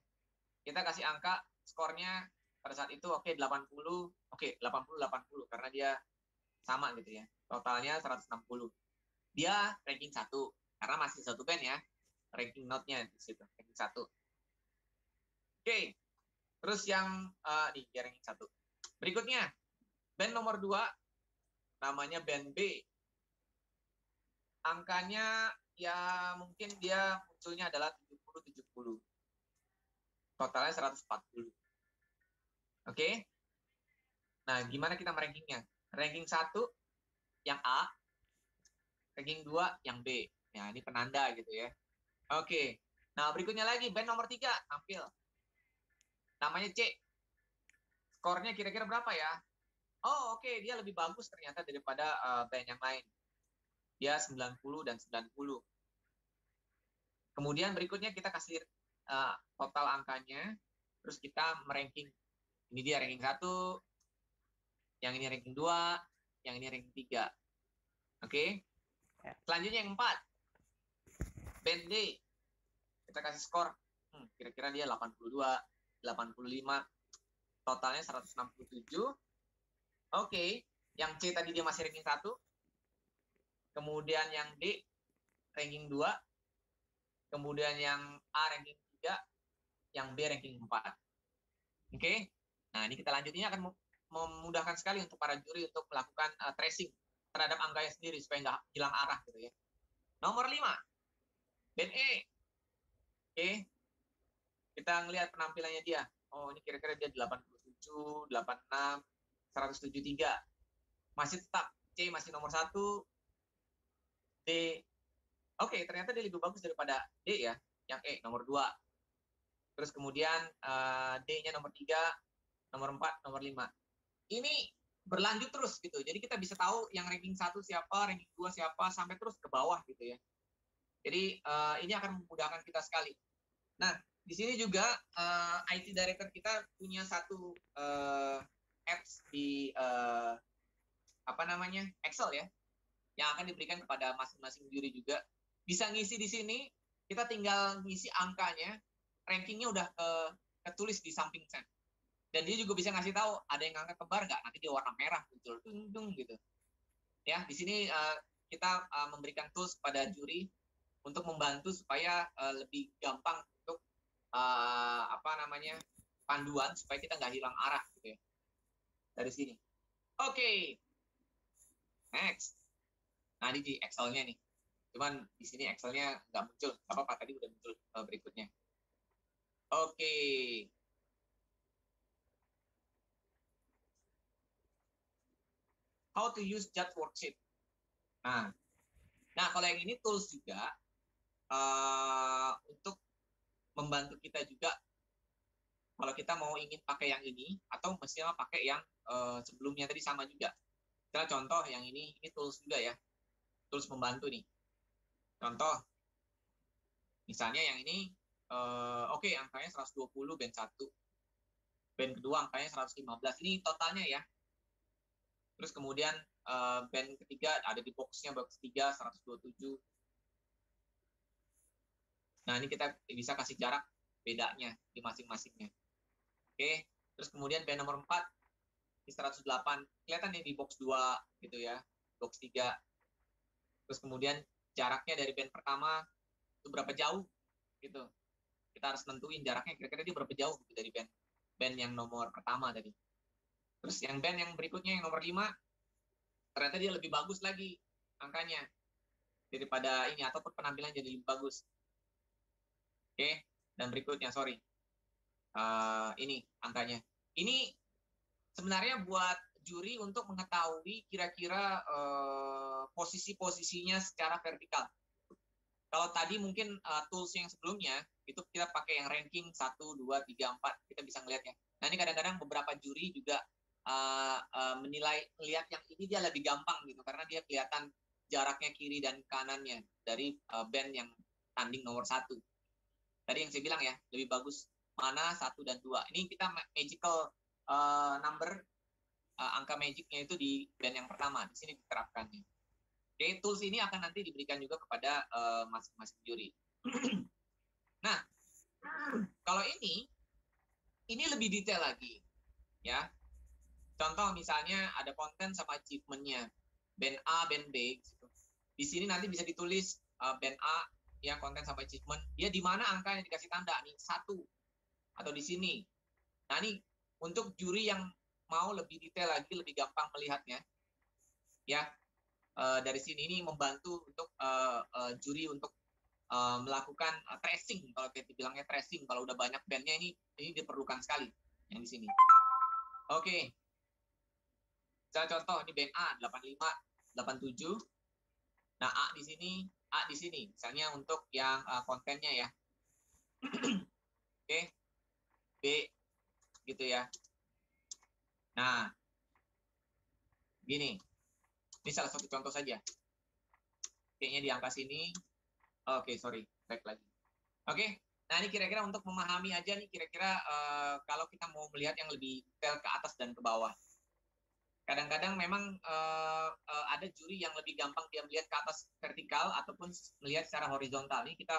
Kita kasih angka skornya pada saat itu 80, 80 karena dia sama gitu ya. Totalnya 160. Dia ranking 1 karena masih satu band ya. Ranking note-nya di situ, ranking 1. Oke. Terus yang dia ranking 1. Berikutnya, band nomor 2 namanya band B. Angkanya ya mungkin dia munculnya adalah 70. Totalnya 140. Oke. Nah, gimana kita merankingnya? Ranking 1 yang A, ranking 2 yang B. Ya, ini penanda gitu ya. Oke. Nah, berikutnya lagi band nomor 3 tampil. Namanya C. Skornya kira-kira berapa ya? Oh, oke, dia lebih bagus ternyata daripada band yang lain. Dia 90 dan 90. Kemudian berikutnya kita kasih total angkanya, terus kita meranking. Ini dia ranking 1, yang ini ranking 2, yang ini ranking 3. Oke. Selanjutnya yang 4. Band D. Kita kasih skor. Kira-kira dia 82, 85. Totalnya 167. Oke. Yang C tadi dia masih ranking 1. Kemudian yang D ranking 2. Kemudian yang A ranking 3. Yang B ranking 4. Oke. Nah, ini kita lanjut. Ini akan memudahkan sekali untuk para juri untuk melakukan tracing terhadap angkanya sendiri supaya nggak hilang arah gitu ya. Nomor 5. Band E. Oke. Kita ngelihat penampilannya dia. Oh, ini kira-kira dia 87, 86, 173. Masih tetap C masih nomor 1. D Oke, ternyata dia lebih bagus daripada D ya, yang E nomor 2. Terus kemudian D-nya nomor 3, nomor 4, nomor 5. Ini berlanjut terus gitu. Jadi kita bisa tahu yang ranking 1 siapa, ranking 2 siapa, sampai terus ke bawah gitu ya. Jadi ini akan memudahkan kita sekali. Nah, di sini juga IT Director kita punya satu apps di Excel ya, yang akan diberikan kepada masing-masing juri juga. Bisa ngisi di sini, kita tinggal ngisi angkanya, rankingnya udah ketulis di samping sen. Dan dia juga bisa ngasih tahu ada yang angka kembar nggak, nanti dia warna merah muncul, dung gitu. Ya, di sini kita memberikan tools pada juri untuk membantu supaya lebih gampang untuk panduan supaya kita nggak hilang arah gitu ya dari sini. Oke. Next. Nah, ini di Excel-nya nih. Cuman di sini Excel-nya nggak muncul. Nggak apa-apa, tadi udah muncul berikutnya. Oke. How to use judge worksheet. Nah, kalau yang ini tools juga untuk membantu kita juga kalau kita mau ingin pakai yang ini atau mestinya pakai yang sebelumnya tadi sama juga. Kita contoh yang ini tools juga ya. Tools membantu nih. Contoh, misalnya yang ini, oke, angkanya 120 band 1. Band kedua angkanya 115. Ini totalnya ya. Terus kemudian band ketiga ada di boxnya, box 3, 127. Nah, ini kita bisa kasih jarak bedanya di masing-masingnya. Oke, terus kemudian band nomor 4 di 108. Kelihatan nih di box 2 gitu ya, box 3. Terus kemudian jaraknya dari band pertama itu berapa jauh gitu. Kita harus nentuin jaraknya kira-kira dia berapa jauh gitu dari band yang nomor pertama tadi. Terus yang band yang berikutnya yang nomor 5 ternyata dia lebih bagus lagi angkanya daripada ini ataupun penampilan jadi lebih bagus. Oke, dan berikutnya ini angkanya. Ini sebenarnya buat juri untuk mengetahui kira-kira posisi-posisinya secara vertikal. Kalau tadi mungkin tools yang sebelumnya itu kita pakai yang ranking 1, 2, 3, 4, kita bisa ngelihatnya. Nah, ini kadang-kadang beberapa juri juga melihat yang ini dia lebih gampang gitu karena dia kelihatan jaraknya kiri dan kanannya dari band yang tanding nomor 1. Tadi yang saya bilang ya, lebih bagus mana 1 dan 2. Ini kita magical number, angka magicnya itu di band yang pertama. Di sini diterapkan. Oke, tools ini akan nanti diberikan juga kepada masing-masing juri. Nah, kalau ini lebih detail lagi. Ya, contoh misalnya ada konten sama achievement-nya. Band A, band B. Gitu. Di sini nanti bisa ditulis band A, ya konten sama achievement. Dia di mana angka yang dikasih tanda nih 1 atau di sini. Nah, ini untuk juri yang mau lebih detail lagi, lebih gampang melihatnya. Ya, dari sini ini membantu untuk juri untuk melakukan tracing. Kalau kita bilangnya tracing, kalau udah banyak bandnya ini diperlukan sekali yang di sini. Oke. Saya contoh ini band A 85, 87. Nah, A di sini, misalnya untuk yang kontennya ya. Oke. B gitu ya. Nah, gini. Ini salah satu contoh saja. Kayaknya di angka sini. Oke, sorry. Back lagi. Oke. Nah, ini kira-kira untuk memahami aja nih kira-kira kalau kita mau melihat yang lebih detail ke atas dan ke bawah. Kadang-kadang memang ada juri yang lebih gampang dia melihat ke atas vertikal ataupun melihat secara horizontal. Ini kita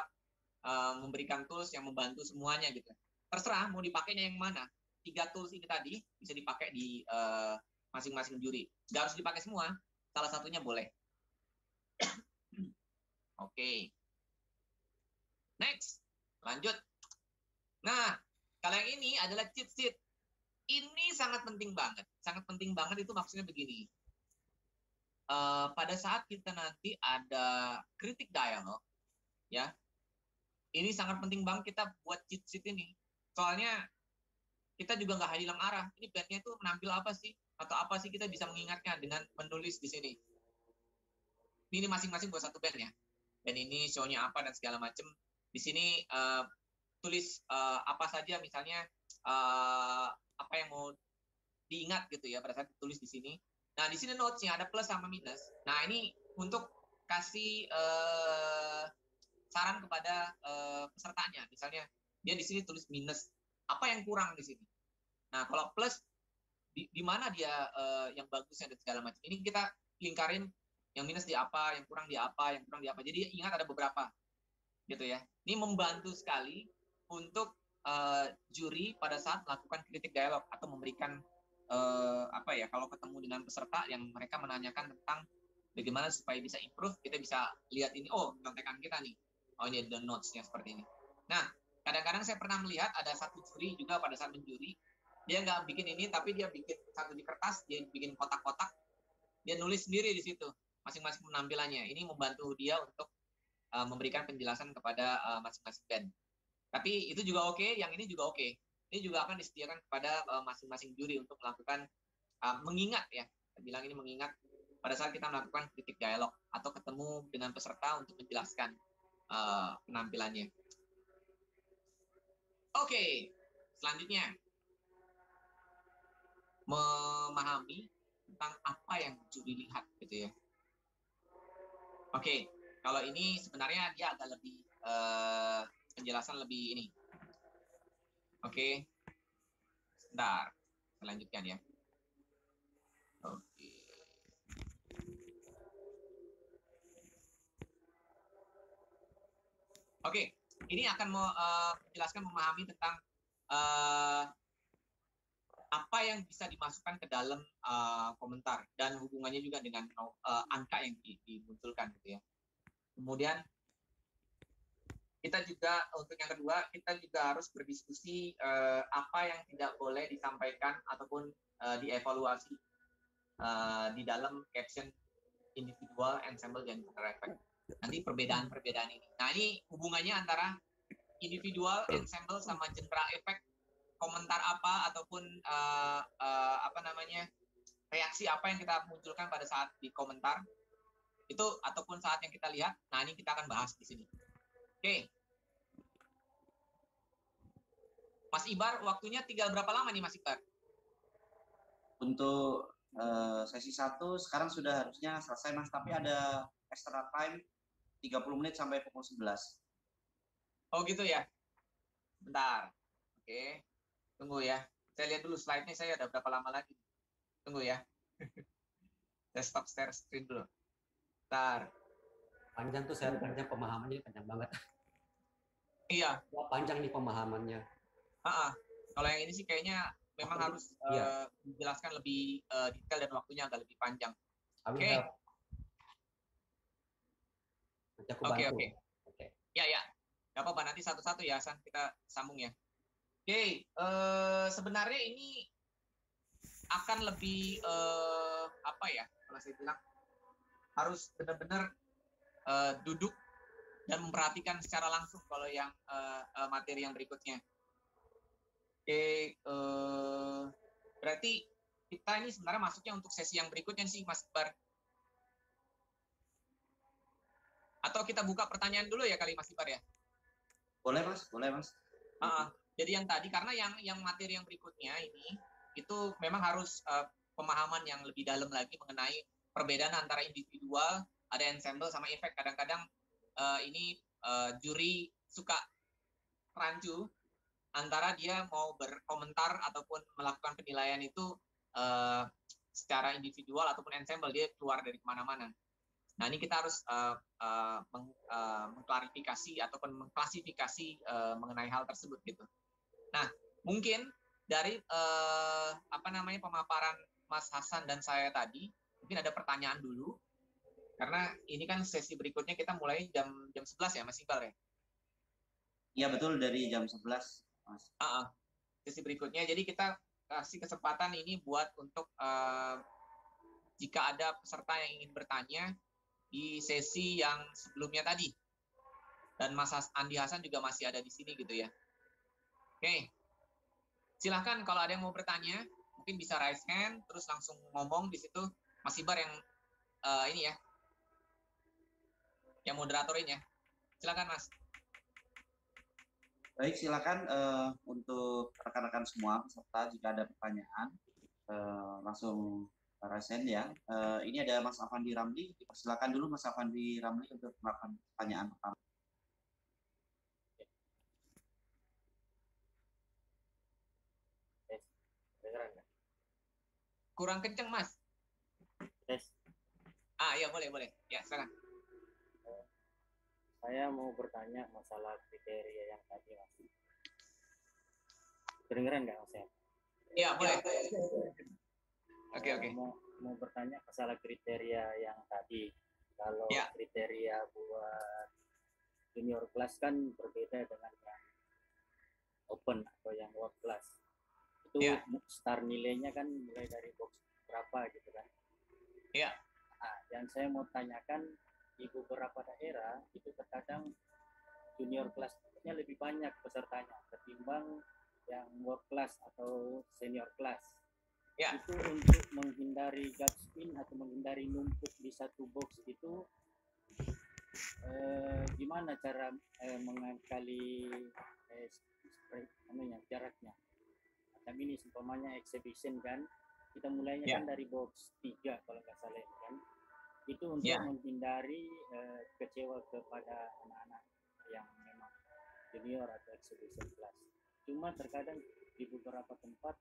memberikan tools yang membantu semuanya gitu. Terserah mau dipakainya yang mana. 3 tools ini tadi bisa dipakai di masing-masing juri. Nggak harus dipakai semua. Salah satunya boleh. Oke. Next. Lanjut. Nah, kalau yang ini adalah cheat sheet. Ini sangat penting banget. Sangat penting banget itu maksudnya begini. Pada saat kita nanti ada kritik dialog, ya, ini sangat penting banget kita buat cheat sheet ini. Soalnya kita juga nggak hilang arah. Ini bandnya itu menampil apa sih? Atau apa sih kita bisa mengingatnya dengan menulis di sini. Ini masing-masing buat satu band ya. dan ini show-nya apa dan segala macam. Di sini tulis apa saja, misalnya apa yang mau diingat gitu ya pada saat ditulis di sini. Nah, di sini notes-nya ada plus sama minus. Nah, ini untuk kasih saran kepada pesertanya. Misalnya dia di sini tulis minus, apa yang kurang di sini. Nah, kalau plus di mana dia yang bagusnya dan segala macam. Ini kita lingkarin yang minus di apa, yang kurang di apa, yang kurang di apa. Jadi ingat ada beberapa gitu ya. Ini membantu sekali untuk juri pada saat melakukan kritik dialog atau memberikan apa ya, kalau ketemu dengan peserta yang mereka menanyakan tentang bagaimana supaya bisa improve, kita bisa lihat ini, oh contekan kita nih, oh ini ada notes-nya seperti ini. Nah, kadang-kadang saya pernah melihat ada satu juri juga pada saat menjuri, dia nggak bikin ini, tapi dia bikin satu di kertas, dia bikin kotak-kotak, dia nulis sendiri di situ masing-masing penampilannya. Ini membantu dia untuk memberikan penjelasan kepada masing-masing band. Tapi itu juga oke, yang ini juga oke. Ini juga akan disediakan kepada masing-masing juri untuk melakukan mengingat ya. Saya bilang ini mengingat pada saat kita melakukan kritik dialog atau ketemu dengan peserta untuk menjelaskan penampilannya. Oke, selanjutnya memahami tentang apa yang juri lihat gitu ya. Oke, kalau ini sebenarnya dia agak lebih penjelasan lebih ini. Oke, sebentar, saya lanjutkan ya. Oke. Oke, ini akan menjelaskan memahami tentang apa yang bisa dimasukkan ke dalam komentar dan hubungannya juga dengan angka yang dimunculkan gitu ya. Kemudian kita juga untuk yang kedua, kita juga harus berdiskusi apa yang tidak boleh disampaikan ataupun dievaluasi di dalam caption individual, ensemble, dan general effect. Nanti perbedaan-perbedaan ini. Nah, ini hubungannya antara individual, ensemble, sama general effect, komentar apa ataupun apa namanya, reaksi apa yang kita munculkan pada saat di komentar itu ataupun saat yang kita lihat. Nah, ini kita akan bahas di sini. Oke. Mas Ibar, waktunya tinggal berapa lama nih Mas Ibar? Untuk sesi 1 sekarang sudah harusnya selesai Mas, tapi ada extra time 30 menit sampai pukul 11. Oh gitu ya? Bentar. Oke. Tunggu ya. Saya lihat dulu slide-nya, saya ada berapa lama lagi. Tunggu ya. Saya stop share screen dulu. Bentar. Panjang tuh saya panjang, pemahamannya panjang banget. Iya. Wah, panjang nih pemahamannya. Kalau yang ini sih kayaknya memang harus dijelaskan lebih detail dan waktunya agak lebih panjang. Oke. Oke. Ya. Gak apa-apa, nanti satu-satu ya, Hasan, kita sambung ya. Oke. Sebenarnya ini akan lebih apa ya? Kalau saya bilang harus benar-benar duduk dan memperhatikan secara langsung kalau yang materi yang berikutnya. Oke, berarti kita ini sebenarnya masuknya untuk sesi yang berikutnya sih, Mas Ibar. Atau kita buka pertanyaan dulu ya kali, Mas Ibar ya? Boleh Mas. Jadi yang tadi, karena yang materi yang berikutnya ini, itu memang harus pemahaman yang lebih dalam lagi mengenai perbedaan antara individual, ada ensemble sama efek. Kadang-kadang ini juri suka rancu antara dia mau berkomentar ataupun melakukan penilaian itu secara individual ataupun ensemble, dia keluar dari kemana-mana. Nah, ini kita harus mengklarifikasi ataupun mengklasifikasi mengenai hal tersebut gitu. Nah, mungkin dari pemaparan Mas Hasan dan saya tadi, mungkin ada pertanyaan dulu. Karena ini kan sesi berikutnya kita mulai jam 11 ya, Mas Iqbal ya? Iya, betul, dari jam 11. Mas. Sesi berikutnya, jadi kita kasih kesempatan ini buat untuk jika ada peserta yang ingin bertanya di sesi yang sebelumnya tadi, dan Mas Andi Hasan juga masih ada di sini gitu ya. Oke, silahkan kalau ada yang mau bertanya, mungkin bisa raise hand, terus langsung ngomong di situ. Mas Ibar yang ini ya. yang moderatorin ya. Silakan Mas. Baik, silakan untuk rekan-rekan semua peserta jika ada pertanyaan langsung raisen ya. Ini ada Mas Afandi Ramli, dipersilakan dulu Mas Afandi Ramli untuk melakukan pertanyaan pertama. Kurang kenceng Mas. Ya boleh. Ya silakan. Saya mau bertanya masalah kriteria yang tadi Mas. Kedengeran nggak Mas? Iya boleh. Oke. Mau bertanya masalah kriteria yang tadi. Kalau kriteria buat junior class kan berbeda dengan yang open atau yang world class. Itu start nilainya kan mulai dari box berapa gitu kan? Iya. Nah, yang saya mau tanyakan di beberapa daerah itu terkadang junior class-nya lebih banyak pesertanya ketimbang yang world class atau senior class. Itu untuk menghindari gap spin atau menghindari numpuk di satu box itu gimana cara mengakali jaraknya. Macam ini seumpamanya exhibition kan, kita mulainya kan dari box 3 kalau nggak salah kan. Itu untuk menghindari kecewa kepada anak-anak yang memang junior atau exhibition class. Cuma terkadang di beberapa tempat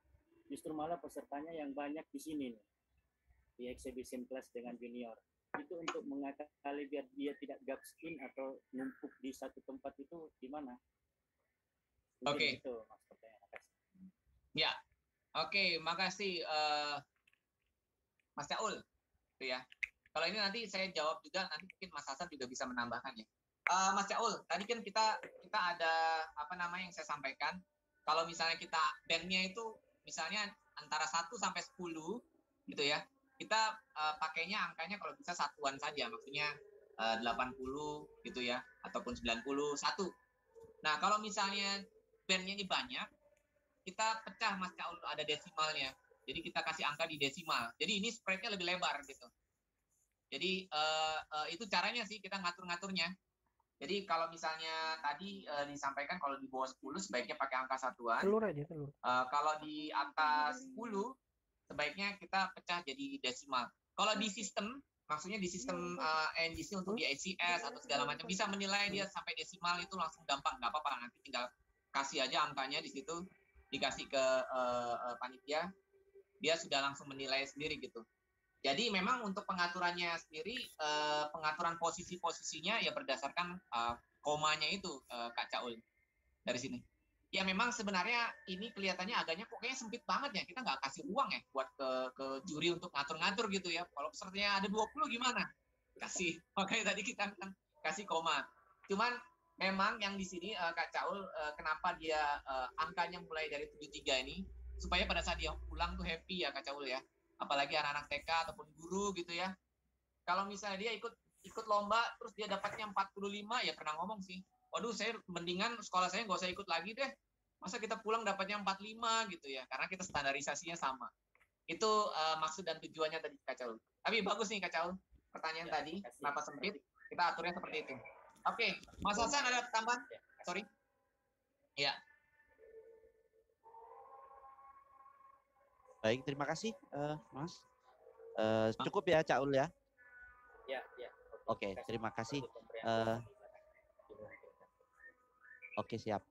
justru malah pesertanya yang banyak di sini nih, di exhibition class dengan junior. Itu untuk mengakali biar dia tidak gap spin atau numpuk di satu tempat itu gimana? Oke. Itu Mas pertanyaan. Ya. Oke, makasih Mas Caul. Itu ya. Kalau ini nanti saya jawab juga, nanti mungkin Mas Hasan juga bisa menambahkan ya. Mas Caul, tadi kan kita ada yang saya sampaikan. Kalau misalnya kita bandnya itu misalnya antara 1 sampai 10 gitu ya. Kita pakainya angkanya kalau bisa satuan saja, maksudnya 80 gitu ya, ataupun 91. Nah, kalau misalnya bandnya ini banyak, kita pecah Mas Caul, ada desimalnya. Jadi kita kasih angka di desimal. Jadi ini spreadnya lebih lebar gitu. Jadi itu caranya sih kita ngatur-ngaturnya. Jadi kalau misalnya tadi disampaikan kalau di bawah 10 sebaiknya pakai angka satuan. Telur aja. Kalau di atas 10 sebaiknya kita pecah jadi desimal. Kalau di sistem, maksudnya di sistem NGC untuk di ACS atau segala macam bisa menilai dia sampai desimal itu langsung gampang, nggak apa-apa. Nanti tinggal kasih aja angkanya di situ, dikasih ke panitia, dia sudah langsung menilai sendiri gitu. Jadi memang untuk pengaturannya sendiri, pengaturan posisi-posisinya ya berdasarkan komanya itu, Kak Caul, dari sini. Ya memang sebenarnya ini kelihatannya agaknya kok kayaknya sempit banget ya, kita nggak kasih ruang ya buat ke juri untuk ngatur-ngatur gitu ya. Kalau pesertanya ada 20 gimana? Kasih, makanya tadi kita kasih koma. Cuman memang yang di sini Kak Caul, kenapa dia angkanya mulai dari 73 ini, supaya pada saat dia pulang tuh happy ya Kak Caul ya. Apalagi anak-anak TK ataupun guru gitu ya. Kalau misalnya dia ikut lomba terus dia dapatnya 45, ya pernah ngomong sih, waduh saya mendingan sekolah saya nggak usah ikut lagi deh, masa kita pulang dapatnya 45 gitu ya, karena kita standarisasinya sama. Itu maksud dan tujuannya tadi Kak Caul. Tapi bagus nih Kak Caul, pertanyaan tadi kenapa sempit, kita aturnya seperti itu. Oke, Mas Hasan ada tambahan? Sorry. Ya. Baik, terima kasih, Mas. Cukup ya, Caul ya? Ya. Oke, terima kasih. Oke, siap.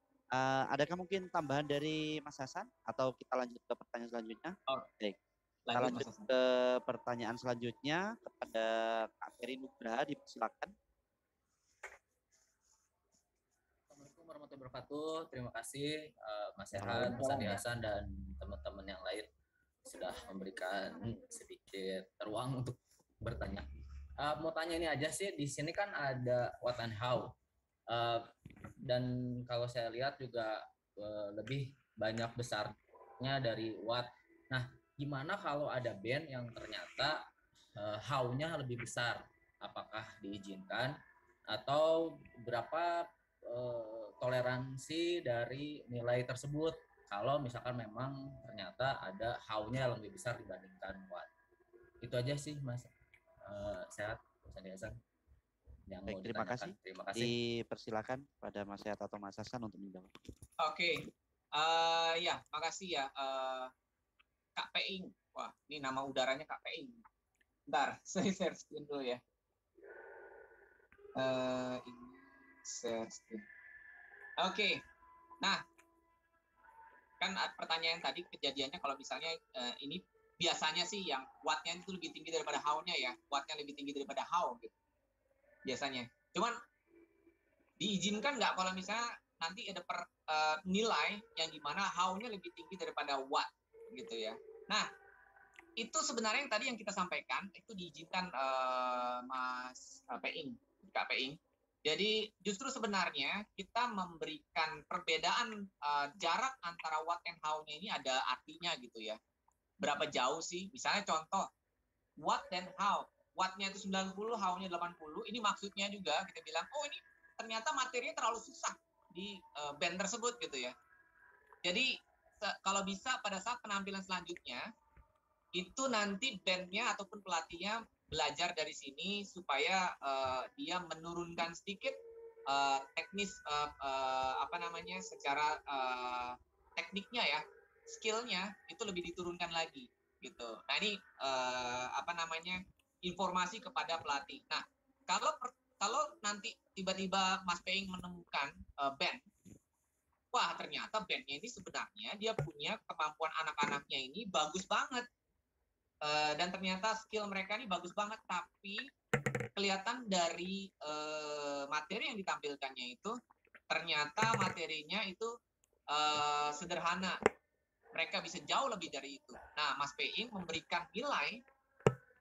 Adakah mungkin tambahan dari Mas Hasan? Atau kita lanjut ke pertanyaan selanjutnya? Baik. Kita lanjut ke pertanyaan selanjutnya kepada Kak Ferry Nugraha, dipersilakan. Assalamualaikum warahmatullahi wabarakatuh. Terima kasih Mas Serhan, Mas Andi Hasan, dan teman-teman yang lain sudah memberikan sedikit ruang untuk bertanya. Mau tanya ini aja sih, di sini kan ada what and how, dan kalau saya lihat juga lebih banyak besarnya dari what. Nah, gimana kalau ada band yang ternyata how-nya lebih besar? Apakah diizinkan atau berapa toleransi dari nilai tersebut kalau misalkan memang ternyata ada how-nya lebih besar dibandingkan what? Itu aja sih Mas. Sehat Mas Andi Hasan. yang Baik, mau terima ditanyakan. kasih. Terima kasih. Dipersilakan pada Mas Sehat atau Mas Hasan untuk menjawab. Oke. Ya, makasih ya Kak Peing. Wah, ini nama udaranya Kak Peing. Bentar, saya share screen dulu ya. Ini share screen. Oke. Nah, kan pertanyaan tadi kejadiannya kalau misalnya ini biasanya sih yang wattnya itu lebih tinggi daripada how-nya ya. Wattnya lebih tinggi daripada how gitu. Biasanya. Cuman diizinkan nggak kalau misalnya nanti ada nilai yang dimana how-nya lebih tinggi daripada watt gitu ya. Nah, itu sebenarnya yang tadi yang kita sampaikan itu diizinkan Mas Peing, Kak Peing. Jadi justru sebenarnya kita memberikan perbedaan jarak antara watt and how-nya ini ada artinya gitu ya. Berapa jauh sih? Misalnya contoh watt dan how. Wattnya itu 90, how-nya 80. Ini maksudnya juga kita bilang, oh ini ternyata materinya terlalu susah di band tersebut gitu ya. Jadi kalau bisa pada saat penampilan selanjutnya itu nanti bandnya ataupun pelatihnya belajar dari sini supaya dia menurunkan sedikit teknis secara tekniknya ya, skillnya itu lebih diturunkan lagi gitu. Nah ini informasi kepada pelatih. Nah kalau nanti tiba-tiba Mas Peing menemukan band, wah ternyata bandnya ini sebenarnya dia punya kemampuan anak-anaknya ini bagus banget. Dan ternyata skill mereka ini bagus banget, tapi kelihatan dari materi yang ditampilkannya itu ternyata materinya itu sederhana. Mereka bisa jauh lebih dari itu. Nah, Mas Peing memberikan nilai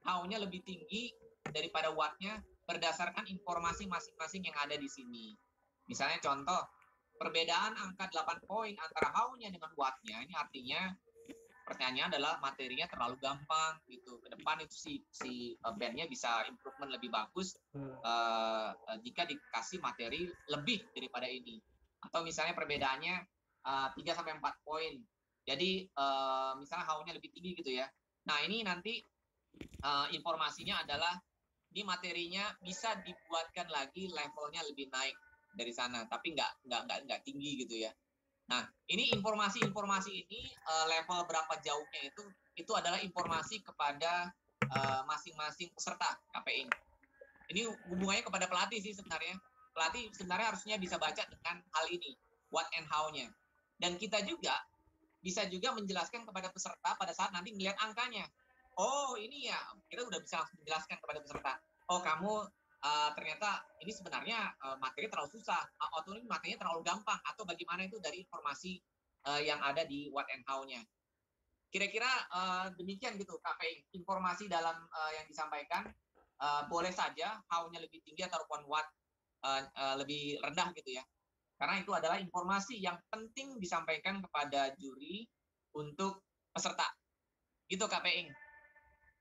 how-nya lebih tinggi daripada watt-nya berdasarkan informasi masing-masing yang ada di sini. Misalnya contoh, perbedaan angka 8 poin antara how-nya dengan watt-nya, ini artinya pertanyaannya adalah materinya terlalu gampang gitu. Ke depan itu si bandnya bisa improvement lebih bagus jika dikasih materi lebih daripada ini. Atau misalnya perbedaannya 3 sampai 4 poin. Jadi misalnya how-nya lebih tinggi gitu ya. Nah, ini nanti informasinya adalah ini materinya bisa dibuatkan lagi levelnya lebih naik dari sana, tapi nggak tinggi gitu ya. Nah, ini informasi-informasi ini level berapa jauhnya itu adalah informasi kepada masing-masing peserta KPI. Ini hubungannya kepada pelatih sih sebenarnya. Pelatih sebenarnya harusnya bisa baca dengan hal ini, what and how-nya. Dan kita juga bisa juga menjelaskan kepada peserta pada saat nanti melihat angkanya. Oh, ini ya, kita udah bisa langsung menjelaskan kepada peserta. Oh, kamu ternyata ini sebenarnya materi terlalu susah, atau ini materinya terlalu gampang, atau bagaimana itu dari informasi yang ada di what and how-nya. Kira-kira demikian gitu, KPI. Informasi dalam yang disampaikan boleh saja how-nya lebih tinggi ataupun what lebih rendah gitu ya. Karena itu adalah informasi yang penting disampaikan kepada juri untuk peserta. Gitu KPI.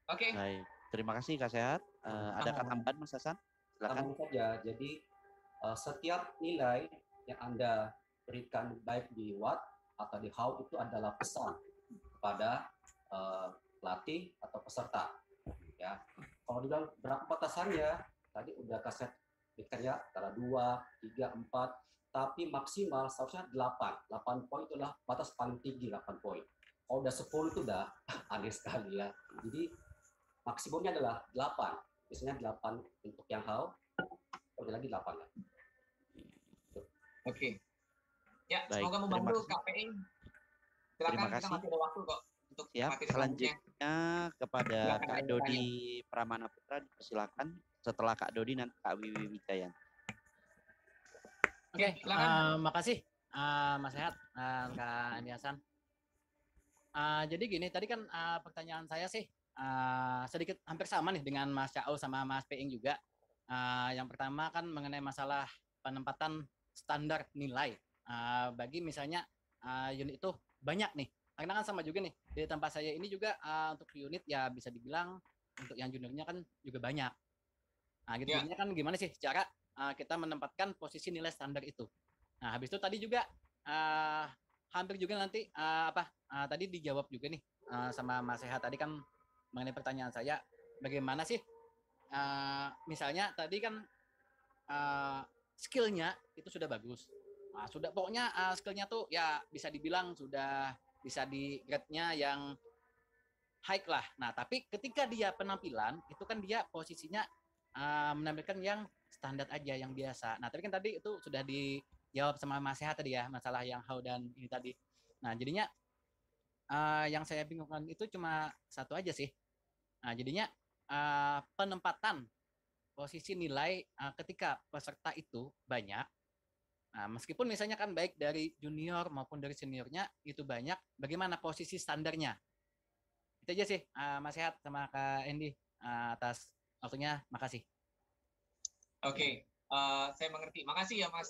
Oke. Baik, terima kasih Kak Sehat. Ada kata tambahan Mas Hasan? Silakan. Saja. Jadi setiap nilai yang Anda berikan baik di what atau di how itu adalah pesan kepada pelatih atau peserta. Ya, kalau dibilang berapa batasannya, tadi udah kaset berikan ya antara 2, 3, 4, tapi maksimal seharusnya 8. 8 poin itu adalah batas paling tinggi 8 poin. Kalau udah 10 itu udah aneh sekali ya. Jadi maksimumnya adalah 8. Biasanya 8 untuk yang how, udah lagi 8 ya. Oke. Ya, baik, semoga membantu KPI. Silakan, kita masih ada waktu kok untuk materi selanjutnya kepada Kak Dodi Pramana Putra, dipersilakan. Setelah Kak Dodi nanti Kak Wiwi Wijaya. Oke, makasih Mas Sehat, Kak Andi Hasan. Jadi gini, tadi kan pertanyaan saya sih sedikit hampir sama nih dengan Mas Cao sama Mas Peing juga. Yang pertama kan mengenai masalah penempatan standar nilai. Bagi misalnya unit itu banyak nih. Karena kan sama juga nih, di tempat saya ini juga untuk unit ya bisa dibilang untuk yang juniornya kan juga banyak. Nah gitu jadinya kan gimana sih cara kita menempatkan posisi nilai standar itu. Nah habis itu tadi juga hampir juga nanti tadi dijawab juga nih sama Mas Sehat tadi kan mengenai pertanyaan saya, bagaimana sih misalnya tadi kan skillnya itu sudah bagus. Nah, sudah pokoknya skillnya tuh ya bisa dibilang sudah bisa di grade-nya yang high lah. Nah, tapi ketika dia penampilan itu kan dia posisinya menampilkan yang standar aja, yang biasa. Nah, tapi kan tadi itu sudah dijawab sama Mas Sehat tadi ya, masalah yang how dan ini tadi. Nah, jadinya yang saya bingungkan itu cuma satu aja sih. Nah, jadinya penempatan posisi nilai ketika peserta itu banyak. Nah, meskipun misalnya kan baik dari junior maupun dari seniornya itu banyak, bagaimana posisi standarnya? Itu aja sih, Mas Sehat sama Kak Endi, atas waktunya. Makasih. Oke, saya mengerti. Makasih ya, Mas.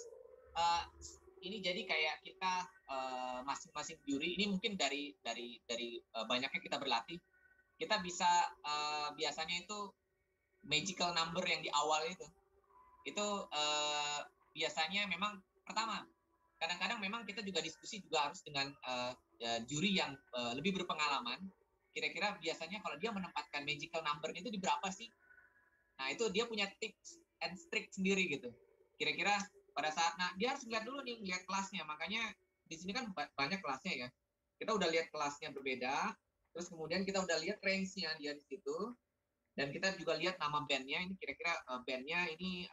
Ini jadi kayak kita masing-masing juri ini mungkin dari banyaknya kita berlatih, kita bisa biasanya itu magical number yang di awal itu biasanya memang pertama, kadang-kadang memang kita juga diskusi juga harus dengan juri yang lebih berpengalaman. Kira-kira biasanya kalau dia menempatkan magical number itu di berapa sih? Nah, itu dia punya tips and trick sendiri gitu. Kira-kira pada saat, nah dia harus lihat dulu nih, lihat kelasnya. Makanya di sini kan banyak kelasnya ya. Kita udah lihat kelasnya berbeda, terus kemudian kita udah lihat range-nya dia di situ. Dan kita juga lihat nama band-nya, ini kira-kira band-nya ini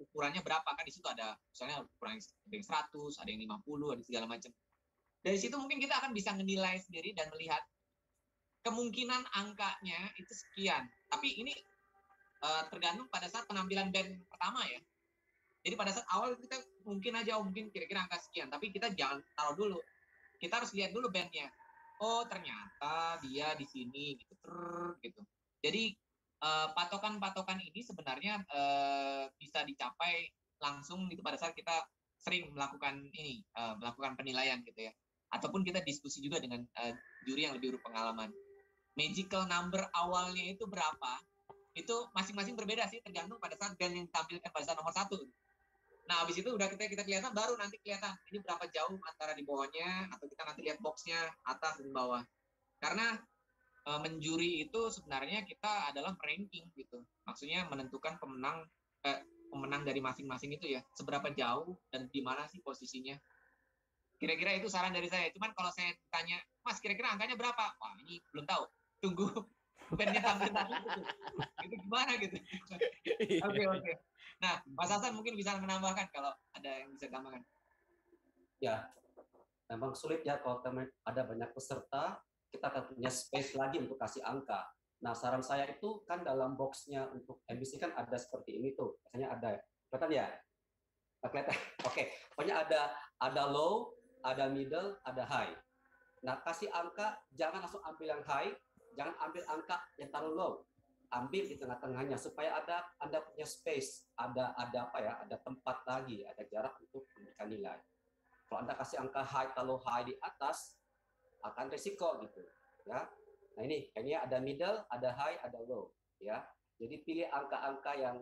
ukurannya berapa, kan di situ ada misalnya ukuran ada yang 100, ada yang 50, ada segala macam. Dari situ mungkin kita akan bisa menilai sendiri dan melihat kemungkinan angkanya itu sekian. Tapi ini tergantung pada saat penampilan band pertama ya. Jadi pada saat awal kita mungkin aja mungkin kira-kira angka sekian, tapi kita jangan taruh dulu. Kita harus lihat dulu bandnya. Oh, ternyata dia di sini gitu. Jadi patokan-patokan ini sebenarnya bisa dicapai langsung itu pada saat kita sering melakukan melakukan penilaian gitu ya, ataupun kita diskusi juga dengan juri yang lebih berpengalaman. Magical number awalnya itu berapa? Itu masing-masing berbeda sih, tergantung pada saat band yang ditampilkan pada saat nomor 1. Nah, habis itu udah kita kelihatan, baru nanti kelihatan ini berapa jauh antara di bawahnya, atau kita nanti lihat boxnya atas dan bawah. Karena menjuri itu sebenarnya kita adalah ranking gitu. Maksudnya menentukan pemenang dari masing-masing itu ya, seberapa jauh dan di mana sih posisinya. Kira-kira itu saran dari saya. Cuman kalau saya tanya, Mas kira-kira angkanya berapa? Wah, ini belum tahu. Tunggu bandnya tampil lagi gitu. Itu gimana gitu. Oke. Nah, Mas Hasan mungkin bisa menambahkan kalau ada yang bisa tambahkan. Ya, memang sulit ya kalau ada banyak peserta, kita akan punya space lagi untuk kasih angka. Nah, saran saya itu kan dalam boxnya untuk MBC kan ada seperti ini tuh. Biasanya ada, kelihatan ya? Kelihatan? Oke, pokoknya ada low, ada middle, ada high. Nah, kasih angka jangan langsung ambil yang high, jangan ambil angka yang terlalu low. Ambil di tengah-tengahnya supaya Anda punya space, ada tempat lagi, ada jarak untuk memberikan nilai. Kalau Anda kasih angka high, terlalu high di atas, akan risiko gitu ya. Nah, ini kayaknya ada middle, ada high, ada low ya. Jadi pilih angka-angka yang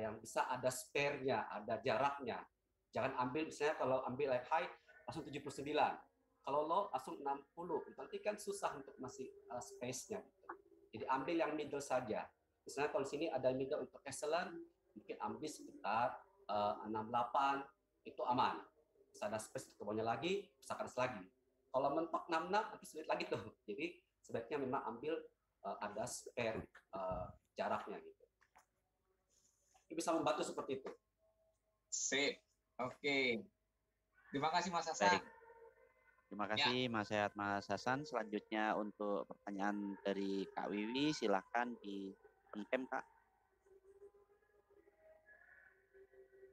yang bisa ada spare-nya, ada jaraknya. Jangan ambil misalnya kalau ambil high langsung 79. Kalau low langsung 60. Nanti kan susah untuk masih space-nya gitu. Jadi ambil yang middle saja. Misalnya kalau sini ada middle untuk excellent, mungkin ambil sekitar 68 itu aman. Bisa ada space ke bawahnya lagi, misalkan lagi. Kalau mentok 66 nanti sulit lagi tuh. Jadi sebaiknya memang ambil ada spare jaraknya gitu. Ini bisa membantu seperti itu. Sip. Oke. Terima kasih Mas Hasan. Terima kasih Mas Sehat, Mas Hasan. Selanjutnya untuk pertanyaan dari Kak Wiwi, silahkan di on-cam Kak.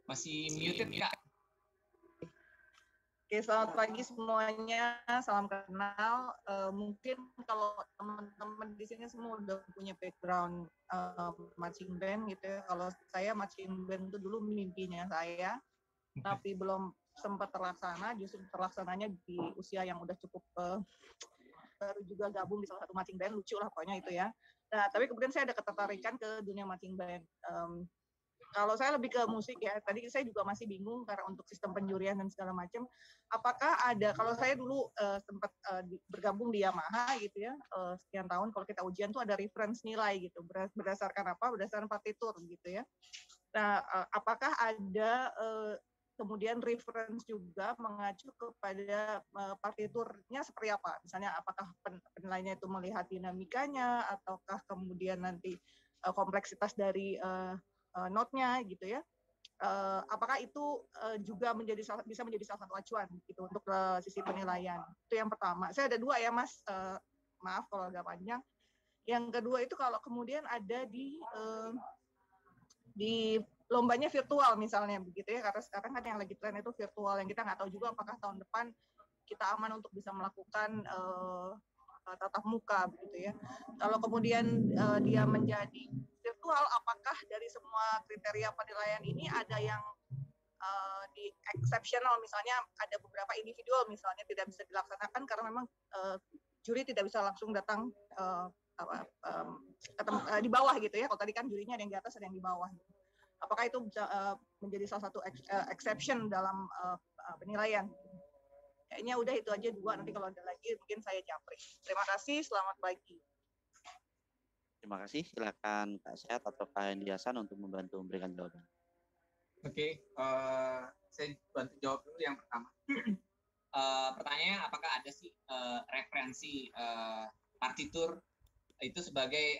Masih muted Kak. Oke, selamat pagi semuanya. Salam kenal. Mungkin kalau teman-teman di sini semua udah punya background marching band gitu ya. Kalau saya marching band itu dulu mimpinya saya, tapi belum sempat terlaksana. Justru terlaksananya di usia yang udah cukup baru juga gabung di salah satu marching band, lucu lah pokoknya itu ya. Nah, tapi kemudian saya ada ketertarikan ke dunia marching band. Kalau saya lebih ke musik ya, tadi saya juga masih bingung karena untuk sistem penjurian dan segala macam. Apakah ada, kalau saya dulu sempat bergabung di Yamaha gitu ya, sekian tahun, kalau kita ujian tuh ada reference nilai gitu, berdasarkan apa? Berdasarkan partitur gitu ya. Nah, apakah ada kemudian reference juga mengacu kepada partiturnya seperti apa? Misalnya apakah penilainya itu melihat dinamikanya, ataukah kemudian nanti kompleksitas dari notnya gitu ya? Apakah itu juga bisa menjadi salah satu acuan gitu untuk sisi penilaian? Itu yang pertama. Saya ada 2 ya Mas, maaf kalau agak panjang. Yang kedua itu kalau kemudian ada di lombanya virtual misalnya begitu ya, karena sekarang kan yang lagi tren itu virtual, yang kita nggak tahu juga apakah tahun depan kita aman untuk bisa melakukan tatap muka begitu ya. Kalau kemudian dia menjadi virtual, apakah dari semua kriteria penilaian ini ada yang di exceptional, misalnya ada beberapa individual misalnya tidak bisa dilaksanakan karena memang juri tidak bisa langsung datang di bawah gitu ya. Kalau tadi kan jurinya ada yang di atas, ada yang di bawah. Apakah itu bisa menjadi salah satu exception dalam penilaian? Kayaknya udah itu aja 2. Nanti kalau ada lagi mungkin saya japri. Terima kasih. Selamat pagi. Terima kasih. Silakan Kak Sehat atau Kak Hendy Hasan untuk membantu memberikan jawaban. Oke, saya bantu jawab dulu yang pertama. Pertanyaannya apakah ada sih referensi partitur itu sebagai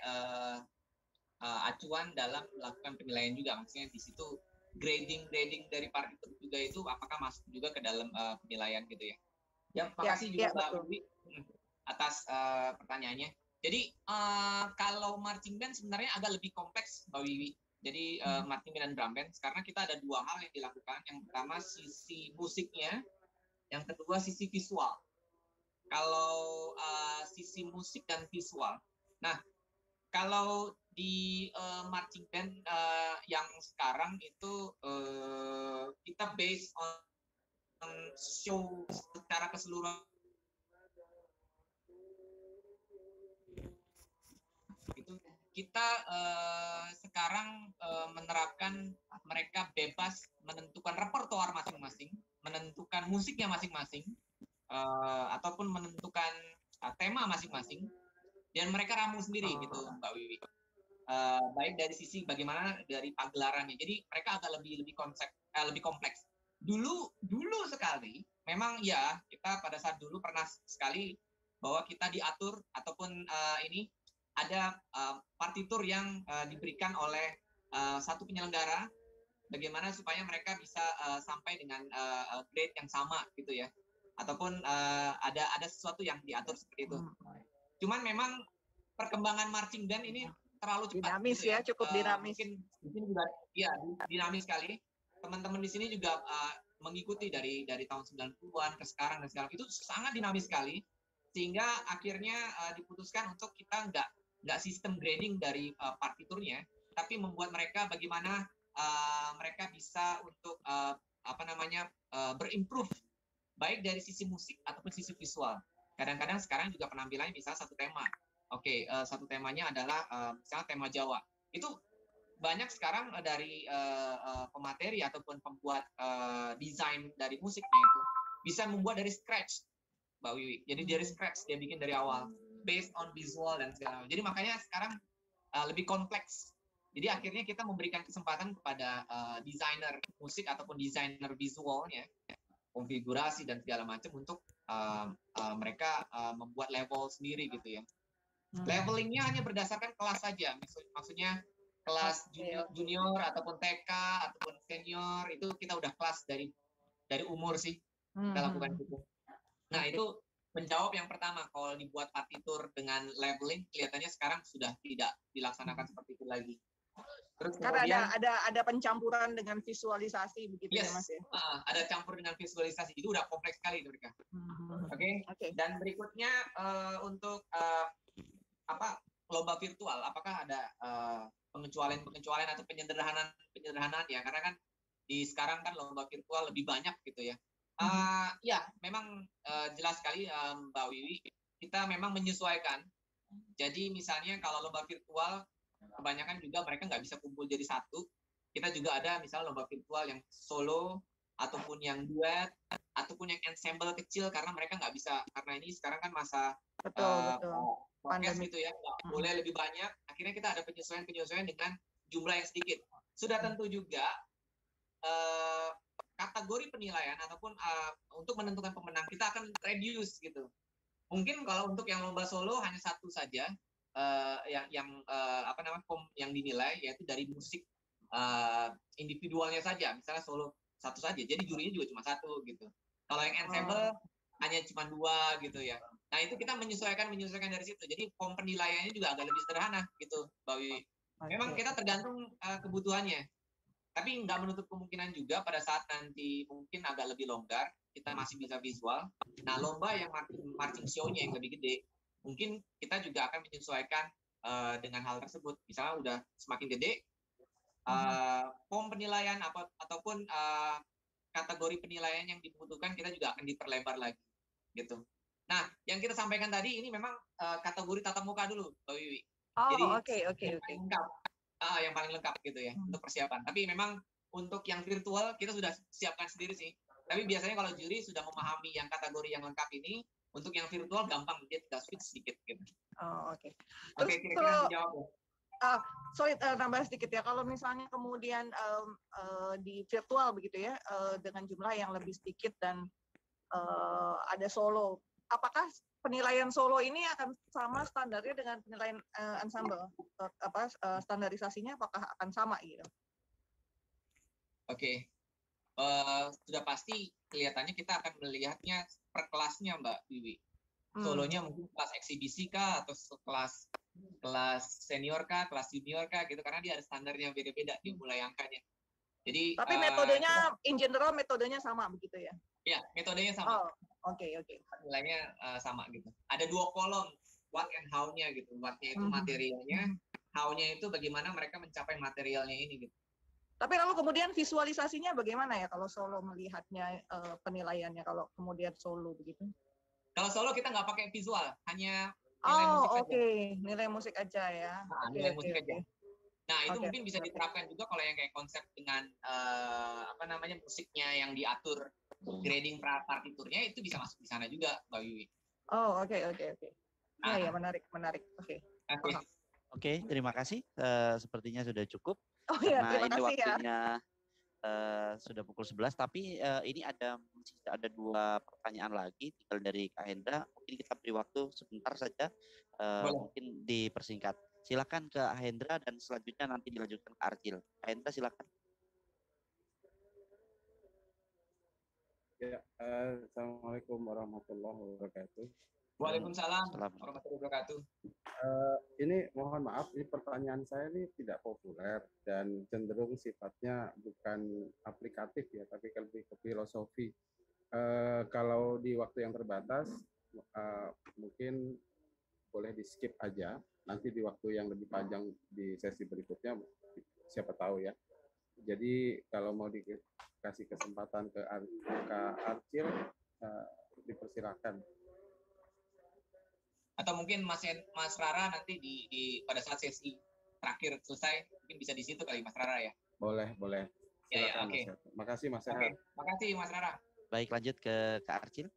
acuan dalam melakukan penilaian juga, maksudnya di situ grading dari partitur juga itu apakah masuk juga ke dalam penilaian gitu ya? Ya, makasih juga Mbak Wiwi atas pertanyaannya. Jadi kalau marching band sebenarnya agak lebih kompleks Mbak Wiwi. Jadi marching band dan drum band karena kita ada 2 hal yang dilakukan. Yang pertama sisi musiknya, yang kedua sisi visual. Kalau sisi musik dan visual, nah kalau di marching band yang sekarang itu kita based on show secara keseluruhan. Itu kita sekarang menerapkan mereka bebas menentukan repertoar masing-masing, menentukan musiknya masing-masing, ataupun menentukan tema masing-masing. Dan mereka ramu sendiri gitu Mbak Wiwi. Baik dari sisi bagaimana dari pagelarannya. Jadi mereka agak lebih kompleks. Dulu sekali memang ya kita pada saat dulu pernah sekali bahwa kita diatur ataupun ini ada partitur yang diberikan oleh satu penyelenggara bagaimana supaya mereka bisa sampai dengan grade yang sama gitu ya. Ataupun ada sesuatu yang diatur seperti itu. Cuman memang perkembangan marching band ini terlalu cepat. Dinamis gitu ya, cukup dinamis. Mungkin di sini juga ya dinamis sekali. Teman-teman di sini juga mengikuti dari tahun 90-an ke sekarang dan sekarang itu sangat dinamis sekali sehingga akhirnya diputuskan untuk kita nggak sistem grading dari partiturnya, tapi membuat mereka bagaimana mereka bisa untuk berimprove baik dari sisi musik ataupun sisi visual. Kadang-kadang sekarang juga penampilannya bisa satu tema. Oke, satu temanya adalah misalnya tema Jawa. Itu banyak sekarang dari pemateri ataupun pembuat desain dari musiknya itu bisa membuat dari scratch, Mbak Wiwi. Jadi dari scratch dia bikin dari awal, based on visual dan segala macam. Jadi makanya sekarang lebih kompleks. Jadi akhirnya kita memberikan kesempatan kepada desainer musik ataupun desainer visualnya, konfigurasi dan segala macam untuk mereka membuat level sendiri gitu ya. Levelingnya hanya berdasarkan kelas saja, maksudnya kelas junior ataupun TK ataupun senior itu kita udah kelas dari umur sih kita lakukan itu. Nah itu menjawab yang pertama, kalau dibuat partitur dengan leveling kelihatannya sekarang sudah tidak dilaksanakan seperti itu lagi. Terus karena ada pencampuran dengan visualisasi begitu ya Mas ya. Ada campur dengan visualisasi, itu udah kompleks sekali mereka. Oke. Dan berikutnya untuk lomba virtual, apakah ada pengecualian atau penyederhanaan ya? Karena kan di sekarang kan lomba virtual lebih banyak gitu ya. Ya, memang jelas sekali Mbak Wiwi, kita memang menyesuaikan. Jadi misalnya kalau lomba virtual kebanyakan juga mereka nggak bisa kumpul jadi satu. Kita juga ada misalnya lomba virtual yang solo ataupun yang duet ataupun yang ensemble kecil karena mereka nggak bisa, karena ini sekarang kan masa podcast gitu ya, nggak boleh lebih banyak. Akhirnya kita ada penyesuaian dengan jumlah yang sedikit. Sudah tentu juga kategori penilaian ataupun untuk menentukan pemenang kita akan reduce gitu. Mungkin kalau untuk yang lomba solo hanya satu saja yang dinilai, yaitu dari musik individualnya saja, misalnya solo satu saja, jadi jurinya juga cuma satu gitu. Kalau yang ensemble hanya cuma 2 gitu ya. Nah itu kita menyesuaikan dari situ. Jadi form penilaiannya juga agak lebih sederhana gitu, Mbak Wiwi. Memang kita tergantung kebutuhannya. Tapi nggak menutup kemungkinan juga pada saat nanti mungkin agak lebih longgar, kita masih bisa visual. Nah lomba yang marching show-nya yang lebih gede, mungkin kita juga akan menyesuaikan dengan hal tersebut. Misalnya udah semakin gede, form penilaian ataupun kategori penilaian yang dibutuhkan kita juga akan diperlebar lagi gitu. Nah, yang kita sampaikan tadi ini memang kategori tatap muka dulu, Mbak Wiwi. Jadi oke. Yang paling lengkap gitu ya untuk persiapan. Tapi memang untuk yang virtual kita sudah siapkan sendiri sih. Tapi biasanya kalau juri sudah memahami yang kategori yang lengkap ini, untuk yang virtual gampang, dia tinggal switch sedikit gitu. Oke. Oke, kira-kira dijawab ya. Sorry, nambah sedikit ya. Kalau misalnya kemudian di virtual begitu ya, dengan jumlah yang lebih sedikit dan ada solo, apakah penilaian solo ini akan sama standarnya dengan penilaian ensemble? Standarisasinya apakah akan sama gitu? Oke. Sudah pasti kelihatannya kita akan melihatnya per kelasnya, Mbak Wiwi. Solonya mungkin kelas eksibisi kah, atau kelas senior kah, kelas junior kah gitu, karena dia ada standarnya beda-beda di mulai angkanya. Jadi tapi metodenya in general metodenya sama begitu ya? Iya, metodenya sama. Oke. Nilainya sama gitu. Ada 2 kolom, what and how-nya gitu. What-nya itu materialnya, how-nya itu bagaimana mereka mencapai materialnya ini gitu. Tapi lalu kemudian visualisasinya bagaimana ya kalau solo melihatnya penilaiannya kalau kemudian solo begitu? Kalau solo kita nggak pakai visual, hanya nilai musik aja. Nilai musik aja ya. Nilai musik aja. Nah itu mungkin bisa diterapkan juga kalau yang kayak konsep dengan musiknya yang diatur grading partiturnya, itu bisa masuk di sana juga, Mbak Wiwi. Oke. Ya, menarik. Oke, terima kasih. Sepertinya sudah cukup. Terima ini kasih waktunya sudah pukul 11, tapi ini ada 2 pertanyaan lagi tinggal dari Kak Hendra. Mungkin kita beri waktu sebentar saja, mungkin dipersingkat. Silakan ke Hendra dan selanjutnya nanti dilanjutkan ke Arcil. Kak Hendra silakan. Ya, Assalamualaikum warahmatullahi wabarakatuh. Waalaikumsalam warahmatullahi wabarakatuh. Ini mohon maaf, ini pertanyaan saya ini tidak populer dan cenderung sifatnya bukan aplikatif ya, tapi lebih ke filosofi. Kalau di waktu yang terbatas, mungkin boleh di skip aja. Nanti di waktu yang lebih panjang di sesi berikutnya, siapa tahu ya. Jadi kalau mau dikasih kesempatan ke Arcil, dipersilakan. Atau mungkin Mas Rara nanti pada saat sesi terakhir selesai, mungkin bisa di situ kali Mas Rara ya. Boleh. Ya, oke. Makasih Mas Sehat. Makasih Mas Rara. Baik, lanjut ke Kak Arcil.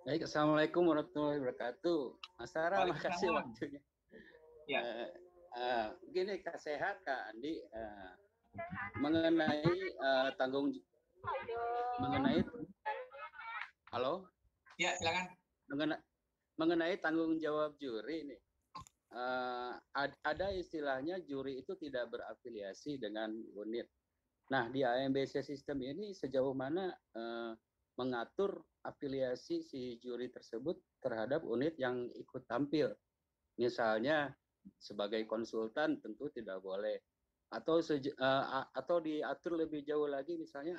Baik, Assalamualaikum warahmatullahi wabarakatuh. Mas Rara, makasih waktunya. Ya. Begini Kak Sehat, Kak Andi, mengenai halo? Ya, silakan. Mengenai tanggung jawab juri nih, ada istilahnya juri itu tidak berafiliasi dengan unit. Nah di AMBC sistem ini sejauh mana mengatur afiliasi si juri tersebut terhadap unit yang ikut tampil? Misalnya sebagai konsultan tentu tidak boleh, atau diatur lebih jauh lagi, misalnya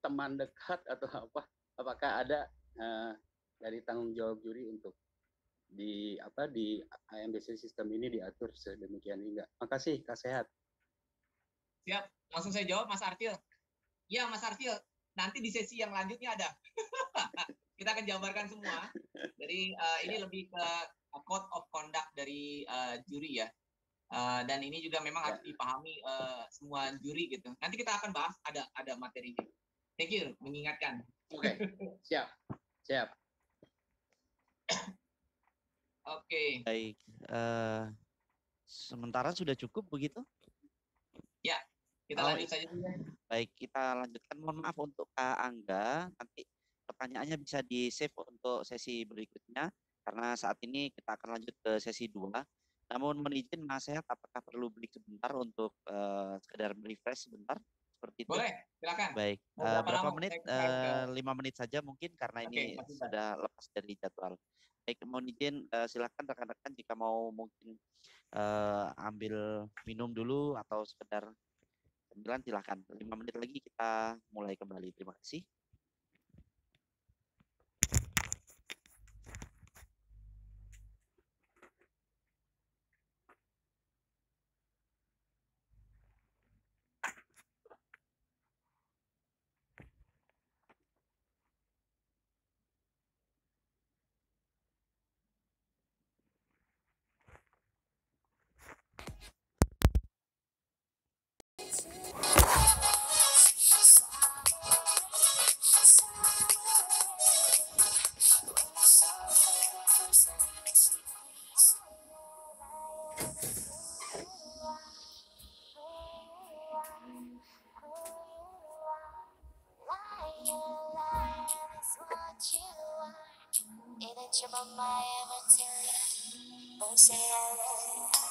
teman dekat atau apa? Apakah ada dari tanggung jawab juri untuk di AMBC sistem ini diatur sedemikian hingga? Makasih Kak Sehat. Siap, langsung saya jawab Mas Arcil. Ya Mas Arcil, nanti di sesi yang lanjutnya ada. Kita akan jabarkan semua. Jadi ini lebih ke code of conduct dari juri ya. Dan ini juga memang harus dipahami semua juri gitu. Nanti kita akan bahas, ada materinya. Thank you, mengingatkan. Oke, siap. Oke. Baik. Sementara sudah cukup begitu? Ya, kita Oh, lanjut saja. baik, kita lanjutkan. Mohon maaf untuk Kak Angga, nanti pertanyaannya bisa di-save untuk sesi berikutnya, karena saat ini kita akan lanjut ke sesi 2. Namun mohon izin Mas Sehat, apakah perlu break sebentar untuk sekedar refresh sebentar? Seperti itu. Boleh, silakan. Baik, Mau berapa berapa lama? menit? Saya 5 menit saja mungkin, karena ini masih sudah lepas dari jadwal. Baik, mohon izin silakan rekan-rekan jika mau mungkin ambil minum dulu atau sekedar cemilan silahkan. 5 menit lagi kita mulai kembali. Terima kasih. Ain't it your mama ever tell you? Don't say I love you.